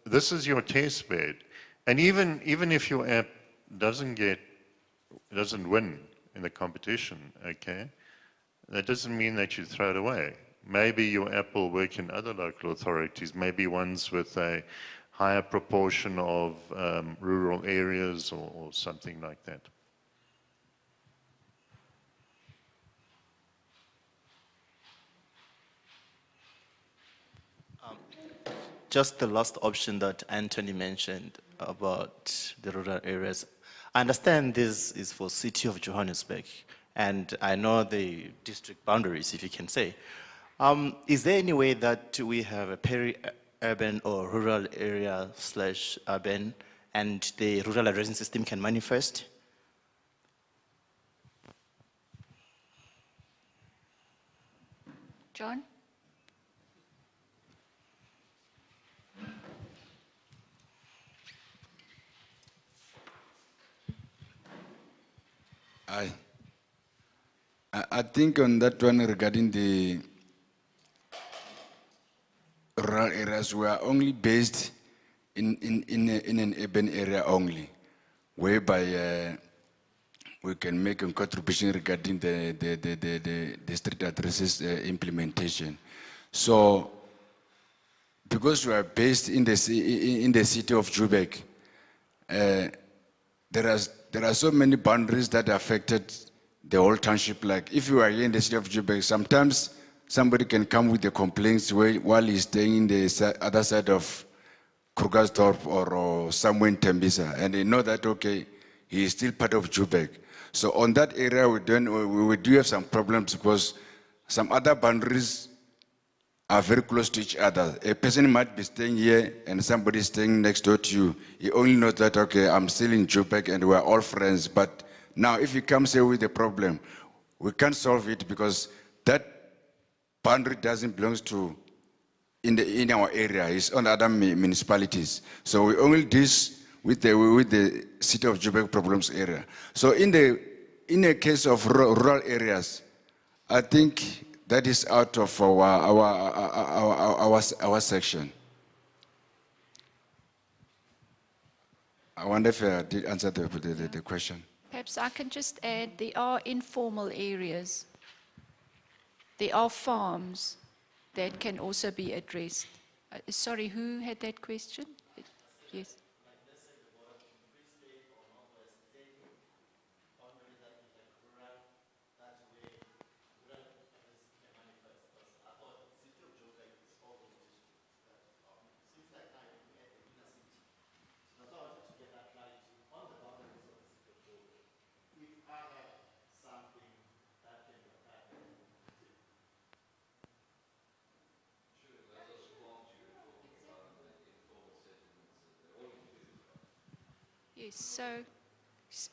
[SPEAKER 3] this is your test bed. And even if your app doesn't win in the competition, okay, that doesn't mean that you throw it away. Maybe your app will work in other local authorities, maybe ones with a higher proportion of rural areas or something like that.
[SPEAKER 6] Just the last option that Anthony mentioned about the rural areas. I understand this is for City of Johannesburg, and I know the district boundaries, if you can say. Is there any way that we have a peri-urban or rural area / urban, and the rural addressing system can manifest?
[SPEAKER 1] John?
[SPEAKER 4] I think on that one regarding the rural areas, we are only based in an urban area only, whereby we can make a contribution regarding the street addresses implementation. So, because we are based in the city of Joburg, there are so many boundaries that affected the whole township. Like if you are here in the city of Joburg, sometimes somebody can come with the complaints while he's staying in the other side of Krugersdorp or somewhere in Tembisa, and they know that, okay, he is still part of Joburg. So on that area, we do have some problems because some other boundaries are very close to each other. A person might be staying here and somebody is staying next door to you. He only knows that, okay, I'm still in Joburg and we're all friends. But now if he comes here with a problem, we can't solve it because that boundary doesn't belong to in our area. It's on other municipalities. So we only deal with the city of Joburg problems area. So in the case of rural areas, I think that is out of our section. I wonder if I did answer the question.
[SPEAKER 1] Perhaps I can just add, there are informal areas. There are farms that can also be addressed. Sorry, who had that question? Yes.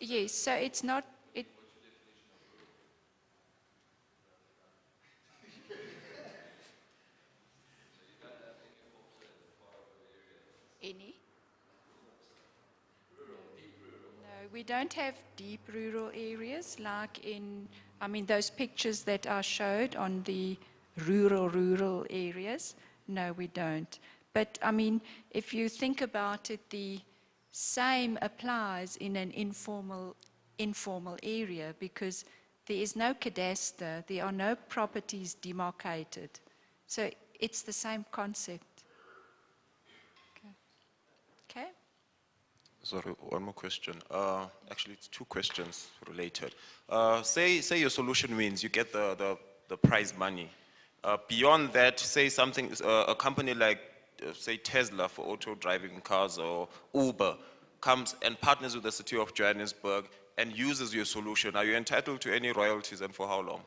[SPEAKER 1] Yes, so it's not, any? No, we don't have deep rural areas like those pictures that are showed on the rural areas. No, we don't. But if you think about it, the same applies in an informal area because there is no cadastre, there are no properties demarcated. So it's the same concept. Okay.
[SPEAKER 15] Sorry, one more question. Actually, it's two questions related. Say your solution wins, you get the prize money. Beyond that, say something, a company like, say Tesla for auto-driving cars or Uber comes and partners with the city of Johannesburg and uses your solution. Are you entitled to any royalties and for how long?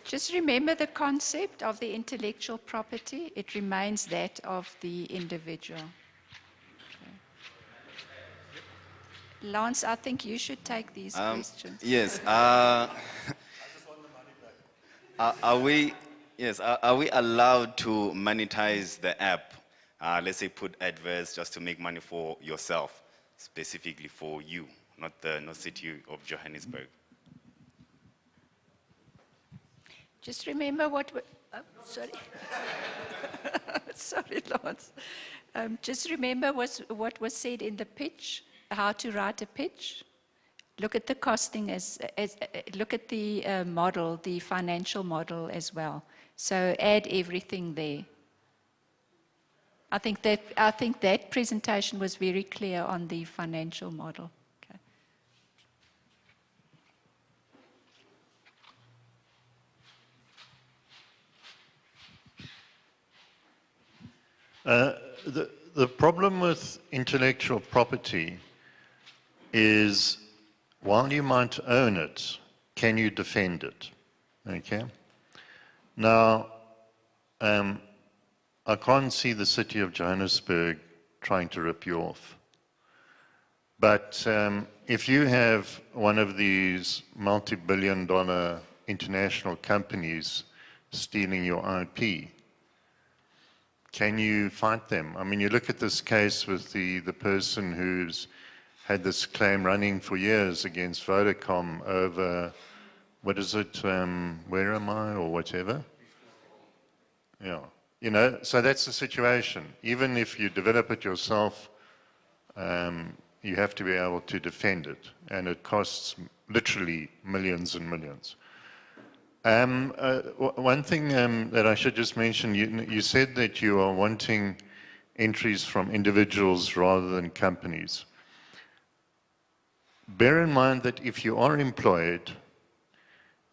[SPEAKER 1] Just remember the concept of the intellectual property. It remains that of the individual. Okay. Lance, I think you should take these questions.
[SPEAKER 16] Yes. Are we allowed to monetize the app? Let's say put adverts just to make money for yourself, specifically for you, not the city of Johannesburg.
[SPEAKER 1] Just remember sorry. Sorry, Lance. Just remember what was said in the pitch, how to write a pitch. Look at the costing look at the model, the financial model as well. So add everything there. I think that presentation was very clear on the financial model.
[SPEAKER 3] The problem with intellectual property is, while you might own it, can you defend it? Okay? Now, I can't see the city of Johannesburg trying to rip you off. But if you have one of these multi-billion-dollar international companies stealing your IP, can you fight them? I mean, you look at this case with the person who's had this claim running for years against Vodacom over, what is it, Where Am I, or whatever? Yeah, you know, so that's the situation. Even if you develop it yourself, you have to be able to defend it, and it costs literally millions and millions. One thing that I should just mention, you said that you are wanting entries from individuals rather than companies. Bear in mind that if you are employed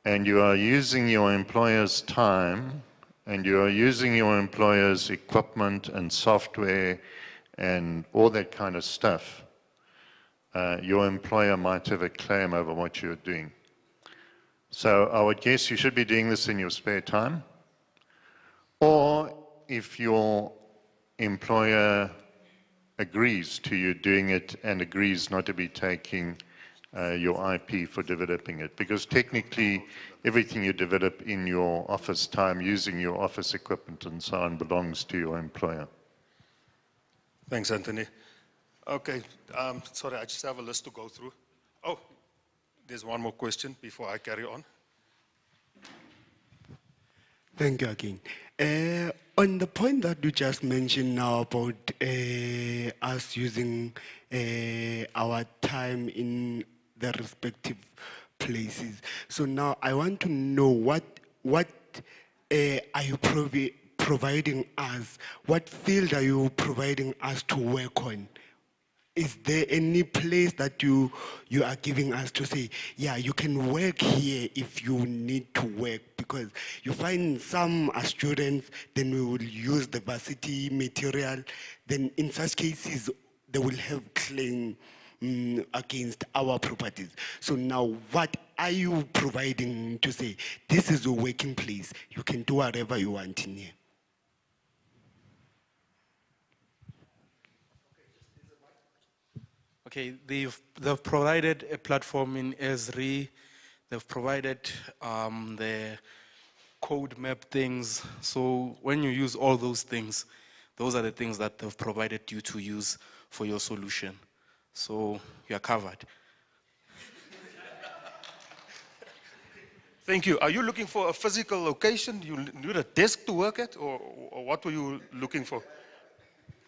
[SPEAKER 3] and you are using your employer's time and you are using your employer's equipment and software and all that kind of stuff, your employer might have a claim over what you're doing. So I would guess you should be doing this in your spare time, or if your employer agrees to you doing it and agrees not to be taking your IP for developing it, because technically everything you develop in your office time using your office equipment and so on belongs to your employer.
[SPEAKER 9] Thanks, Anthony. Okay, sorry, I just have a list to go through. Oh, there's one more question before I carry on.
[SPEAKER 11] Thank you again. On the point that you just mentioned now about us using our time in the respective places. So now I want to know what are you providing us? What field are you providing us to work on? Is there any place that you are giving us to say, yeah, you can work here if you need to work? Because you find some are students, then we will use the varsity material. Then in such cases, they will have claim against our properties. So now what are you providing to say, this is your working place, you can do whatever you want in here?
[SPEAKER 17] Okay, they've provided a platform in Esri. They've provided the code map things. So when you use all those things, those are the things that they've provided you to use for your solution. So you are covered.
[SPEAKER 9] Thank you. Are you looking for a physical location? You need a desk to work at, or what were you looking for?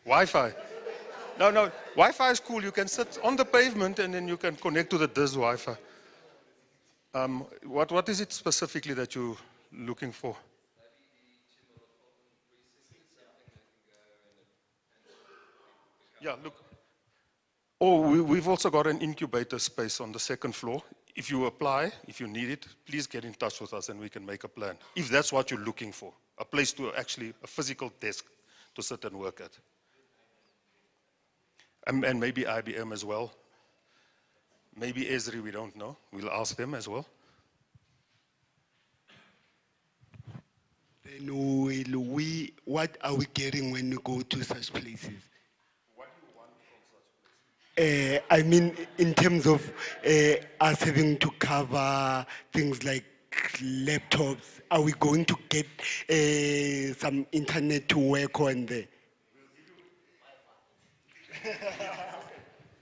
[SPEAKER 9] Wi-Fi. No, Wi-Fi is cool. You can sit on the pavement and then you can connect to the DIS Wi-Fi. What is it specifically that you're looking for? Yeah, look. Oh, we've also got an incubator space on the second floor. If you apply, if you need it, please get in touch with us and we can make a plan. If that's what you're looking for, a place to actually, a physical desk to sit and work at. And maybe IBM as well. Maybe Esri, we don't know. We'll ask them as well.
[SPEAKER 11] Then what are we getting when we go to such places? I mean, in terms of us having to cover things like laptops, are we going to get some internet to work on there?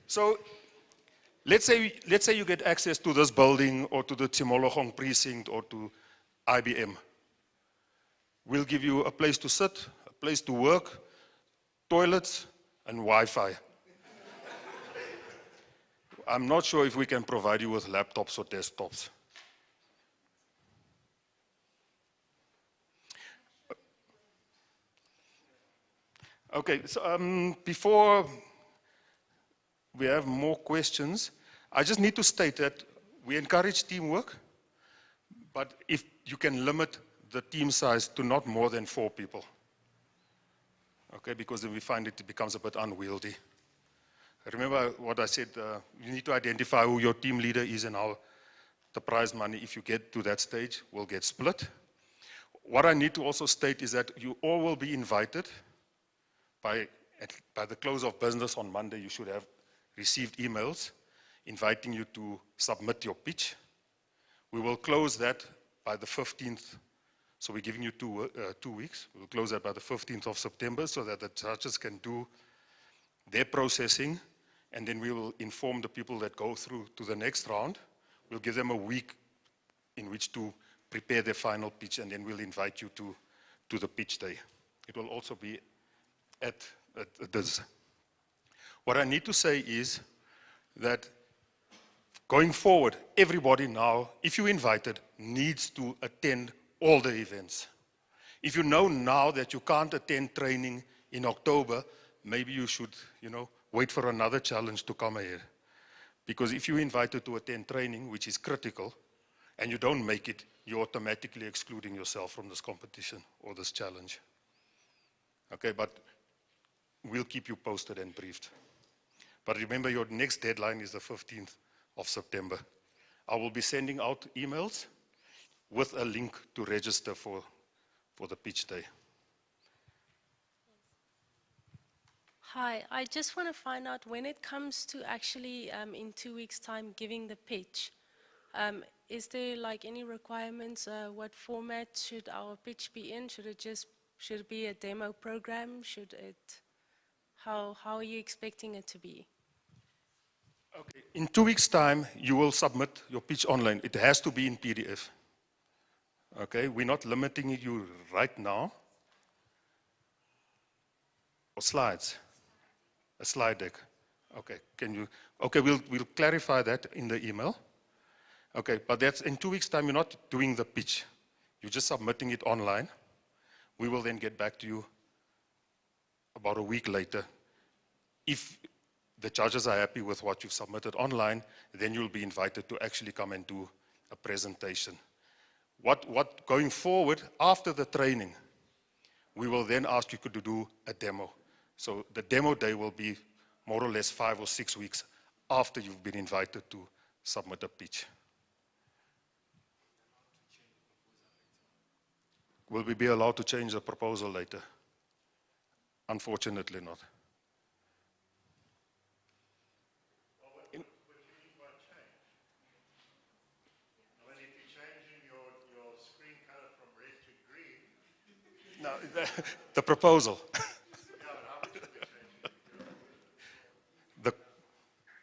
[SPEAKER 9] So let's say you get access to this building or to the Tsimologong precinct or to IBM. We'll give you a place to sit, a place to work, toilets, and Wi-Fi. I'm not sure if we can provide you with laptops or desktops. Okay, so before we have more questions, I just need to state that we encourage teamwork, but if you can limit the team size to not more than 4 people. Okay, because then we find it becomes a bit unwieldy. Remember what I said, you need to identify who your team leader is and how the prize money, if you get to that stage, will get split. What I need to also state is that you all will be invited by the close of business on Monday. You should have received emails inviting you to submit your pitch. We will close that by the 15th. So we're giving you 2 weeks. We'll close that by the 15th of September so that the judges can do their processing, and then we will inform the people that go through to the next round. We'll give them a week in which to prepare their final pitch, and then we'll invite you to the pitch day. It will also be at this. What I need to say is that going forward, everybody now, if you're invited, needs to attend all the events. If you know now that you can't attend training in October, maybe you should, wait for another challenge to come ahead. Because if you're invited to attend training, which is critical, and you don't make it, you're automatically excluding yourself from this competition or this challenge. Okay, but we'll keep you posted and briefed. But remember, your next deadline is the 15th of September. I will be sending out emails with a link to register for the pitch day.
[SPEAKER 18] Hi, I just want to find out when it comes to actually in 2 weeks' time giving the pitch, is there like any requirements? What format should our pitch be in? Should it be a demo program? How are you expecting it to be?
[SPEAKER 9] Okay. In 2 weeks' time, you will submit your pitch online. It has to be in PDF. Okay, we're not limiting you right now. Or slides, a slide deck. Okay, we'll clarify that in the email. Okay, but that's in 2 weeks' time. You're not doing the pitch. You're just submitting it online. We will then get back to you about a week later. If the judges are happy with what you've submitted online, then you'll be invited to actually come and do a presentation. What going forward, after the training, we will then ask you to do a demo. So the demo day will be more or less 5 or 6 weeks after you've been invited to submit a pitch. Will we be allowed to change the proposal later? Unfortunately not. No, the proposal.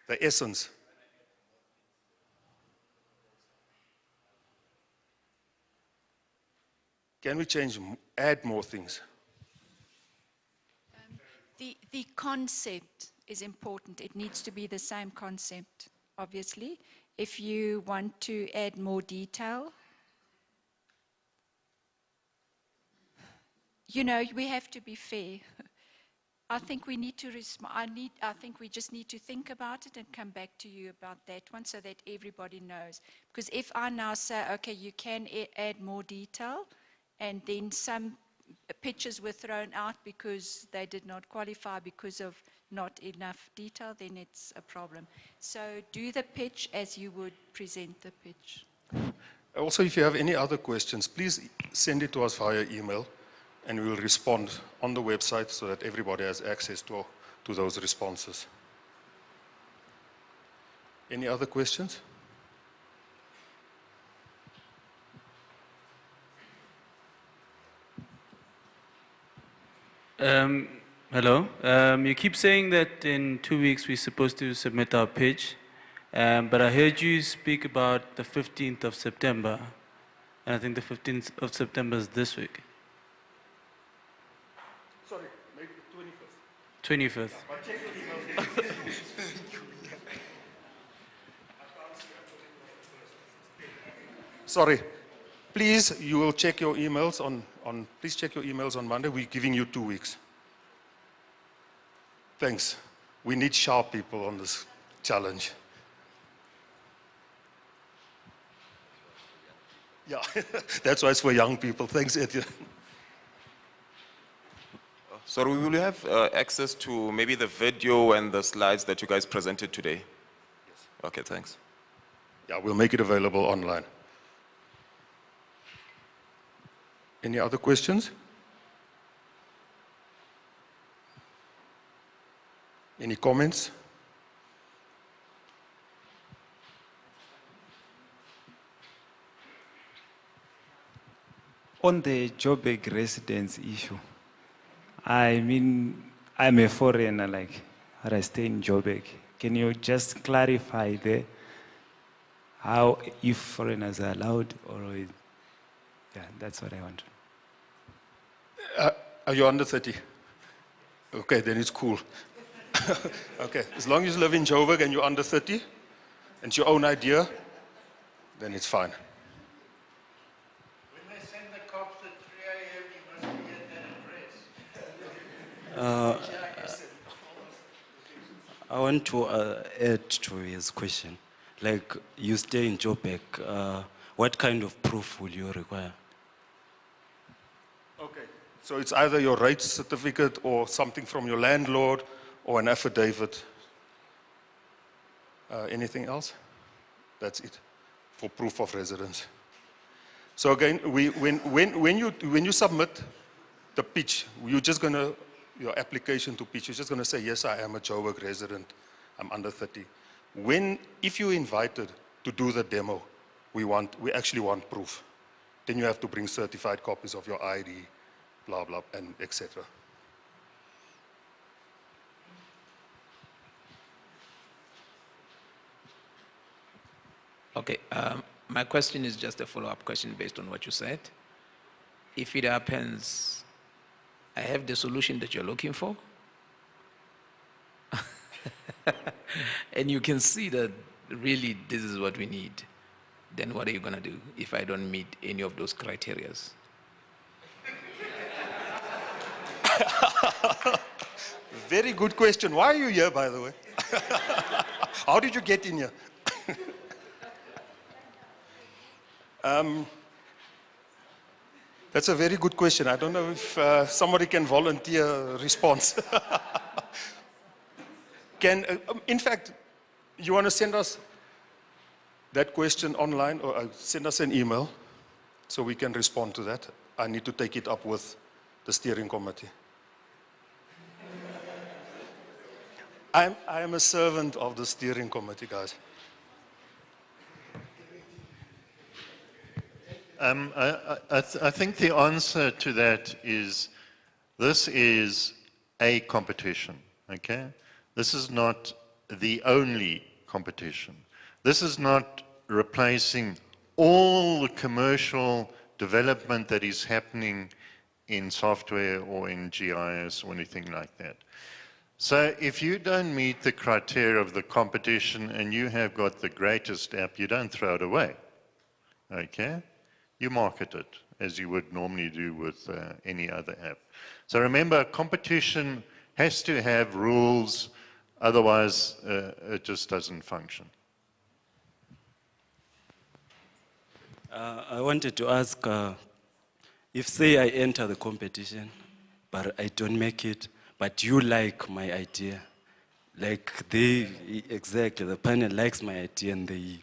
[SPEAKER 9] The essence. Can we add more things?
[SPEAKER 1] The concept is important. It needs to be the same concept, obviously. If you want to add more detail, we have to be fair. I think we need to I think we just need to think about it and come back to you about that one so that everybody knows. Because if I now say, okay, you can add more detail, and then some pictures were thrown out because they did not qualify because of not enough detail, then it's a problem. So do the pitch as you would present the pitch.
[SPEAKER 9] Also, if you have any other questions, please send it to us via email, and we will respond on the website so that everybody has access to those responses. Any other questions?
[SPEAKER 19] Hello. You keep saying that in 2 weeks we're supposed to submit our pitch, but I heard you speak about the 15th of September, and I think the 15th of September is this week.
[SPEAKER 9] Sorry, maybe 21st.
[SPEAKER 19] 25th.
[SPEAKER 9] Sorry. Please, you will check your emails please check your emails on Monday. We're giving you 2 weeks. Thanks. We need sharp people on this challenge. Yeah, that's why it's for young people. Thanks, Etienne.
[SPEAKER 15] So will you have access to maybe the video and the slides that you guys presented today? Yes. Okay, thanks.
[SPEAKER 9] Yeah, we'll make it available online. Any other questions? Any comments?
[SPEAKER 20] On the Joburg residence issue, I mean, I'm a foreigner, but I stay in Joburg. Can you just clarify there how, if foreigners are allowed, yeah, that's what I want.
[SPEAKER 9] Are you under 30? Okay, then it's cool. Okay, as long as you live in Joburg and you're under 30, and it's your own idea, then it's fine.
[SPEAKER 3] When they send the cops at 3 a.m., you must be at that address.
[SPEAKER 21] I want to add to his question. Like, you stay in Joburg, what kind of proof will you require?
[SPEAKER 9] Okay, so it's either your rights certificate or something from your landlord or an affidavit. Anything else? That's it for proof of residence. So again, when you submit the pitch, your application to pitch, you're just going to say, yes, I am a Joburg resident, I'm under 30. If you're invited to do the demo, we actually want proof. Then you have to bring certified copies of your ID, blah, blah, and etc.
[SPEAKER 22] Okay, my question is just a follow-up question based on what you said. If it happens, I have the solution that you're looking for, and you can see that really this is what we need, then what are you going to do if I don't meet any of those criteria?
[SPEAKER 9] Very good question. Why are you here, by the way? How did you get in here? That's a very good question. I don't know if somebody can volunteer a response. In fact, you want to send us that question online or send us an email so we can respond to that. I need to take it up with the steering committee. I am a servant of the steering committee, guys.
[SPEAKER 3] I think the answer to that is, this is a competition, okay? This is not the only competition. This is not replacing all the commercial development that is happening in software or in GIS or anything like that. So if you don't meet the criteria of the competition and you have got the greatest app, you don't throw it away, okay? You market it as you would normally do with any other app. So remember, competition has to have rules, otherwise it just doesn't function.
[SPEAKER 21] I wanted to ask, if say I enter the competition, but I don't make it, but you like my idea, like exactly, the panel likes my idea and they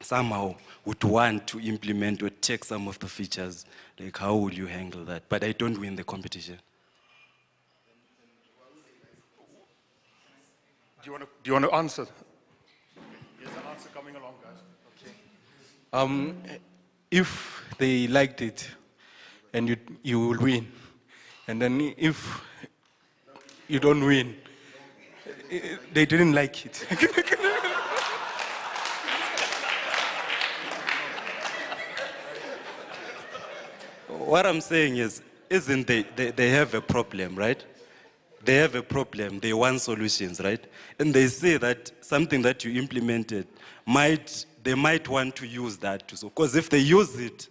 [SPEAKER 21] somehow would want to implement or take some of the features, like how will you handle that? But I don't win the competition.
[SPEAKER 9] Do you want to answer? Here's the answer coming along, guys.
[SPEAKER 17] If they liked it, and you will win, and then if you don't win, they didn't like it.
[SPEAKER 21] What I'm saying is, isn't they have a problem, right? They have a problem, they want solutions, right? And they say that something that you implemented, they might want to use that too. So, because if they use it,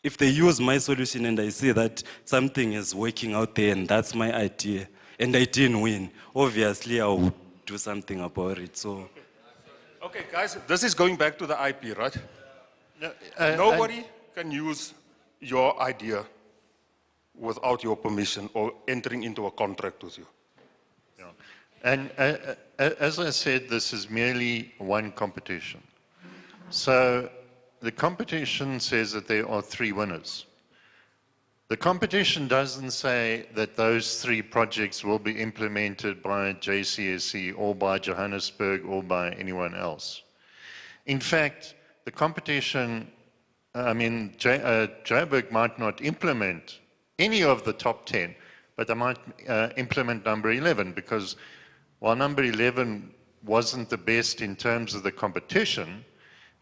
[SPEAKER 21] if they use my solution and I see that something is working out there and that's my idea, and I didn't win, obviously I would do something about it, so.
[SPEAKER 9] Okay, guys, this is going back to the IP, right? No, nobody can use your idea without your permission or entering into a contract with you.
[SPEAKER 3] Yeah. And as I said, this is merely one competition. So the competition says that there are 3 winners. The competition doesn't say that those 3 projects will be implemented by JCSC or by Johannesburg or by anyone else. In fact, the competition, Joburg might not implement any of the top 10, but they might implement number 11, because while number 11 wasn't the best in terms of the competition,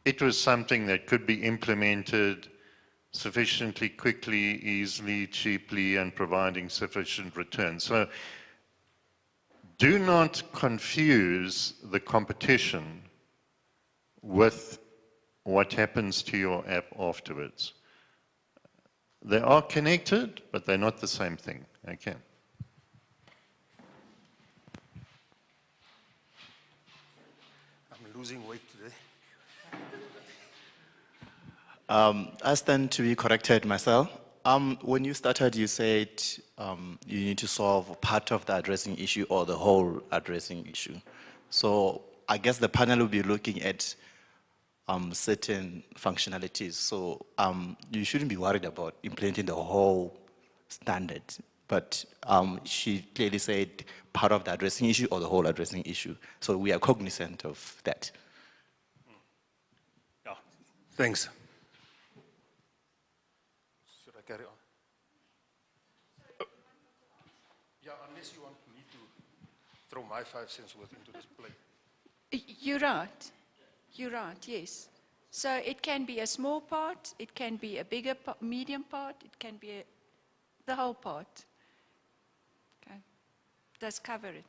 [SPEAKER 3] it was something that could be implemented sufficiently quickly, easily, cheaply, and providing sufficient return. So do not confuse the competition with what happens to your app afterwards. They are connected, but they're not the same thing. Okay.
[SPEAKER 9] I'm losing weight today.
[SPEAKER 6] I stand to be corrected, Marcel. When you started, you said you need to solve part of the addressing issue or the whole addressing issue. So I guess the panel will be looking at certain functionalities. So you shouldn't be worried about implementing the whole standard. But she clearly said part of the addressing issue or the whole addressing issue. So we are cognizant of that.
[SPEAKER 9] Yeah, thanks. Should I carry on? Yeah, unless you want me to throw my 5 cents worth into this plate.
[SPEAKER 1] You're right. You're right, yes. So it can be a small part, it can be a bigger, medium part, it can be the whole part. Okay. Does cover it.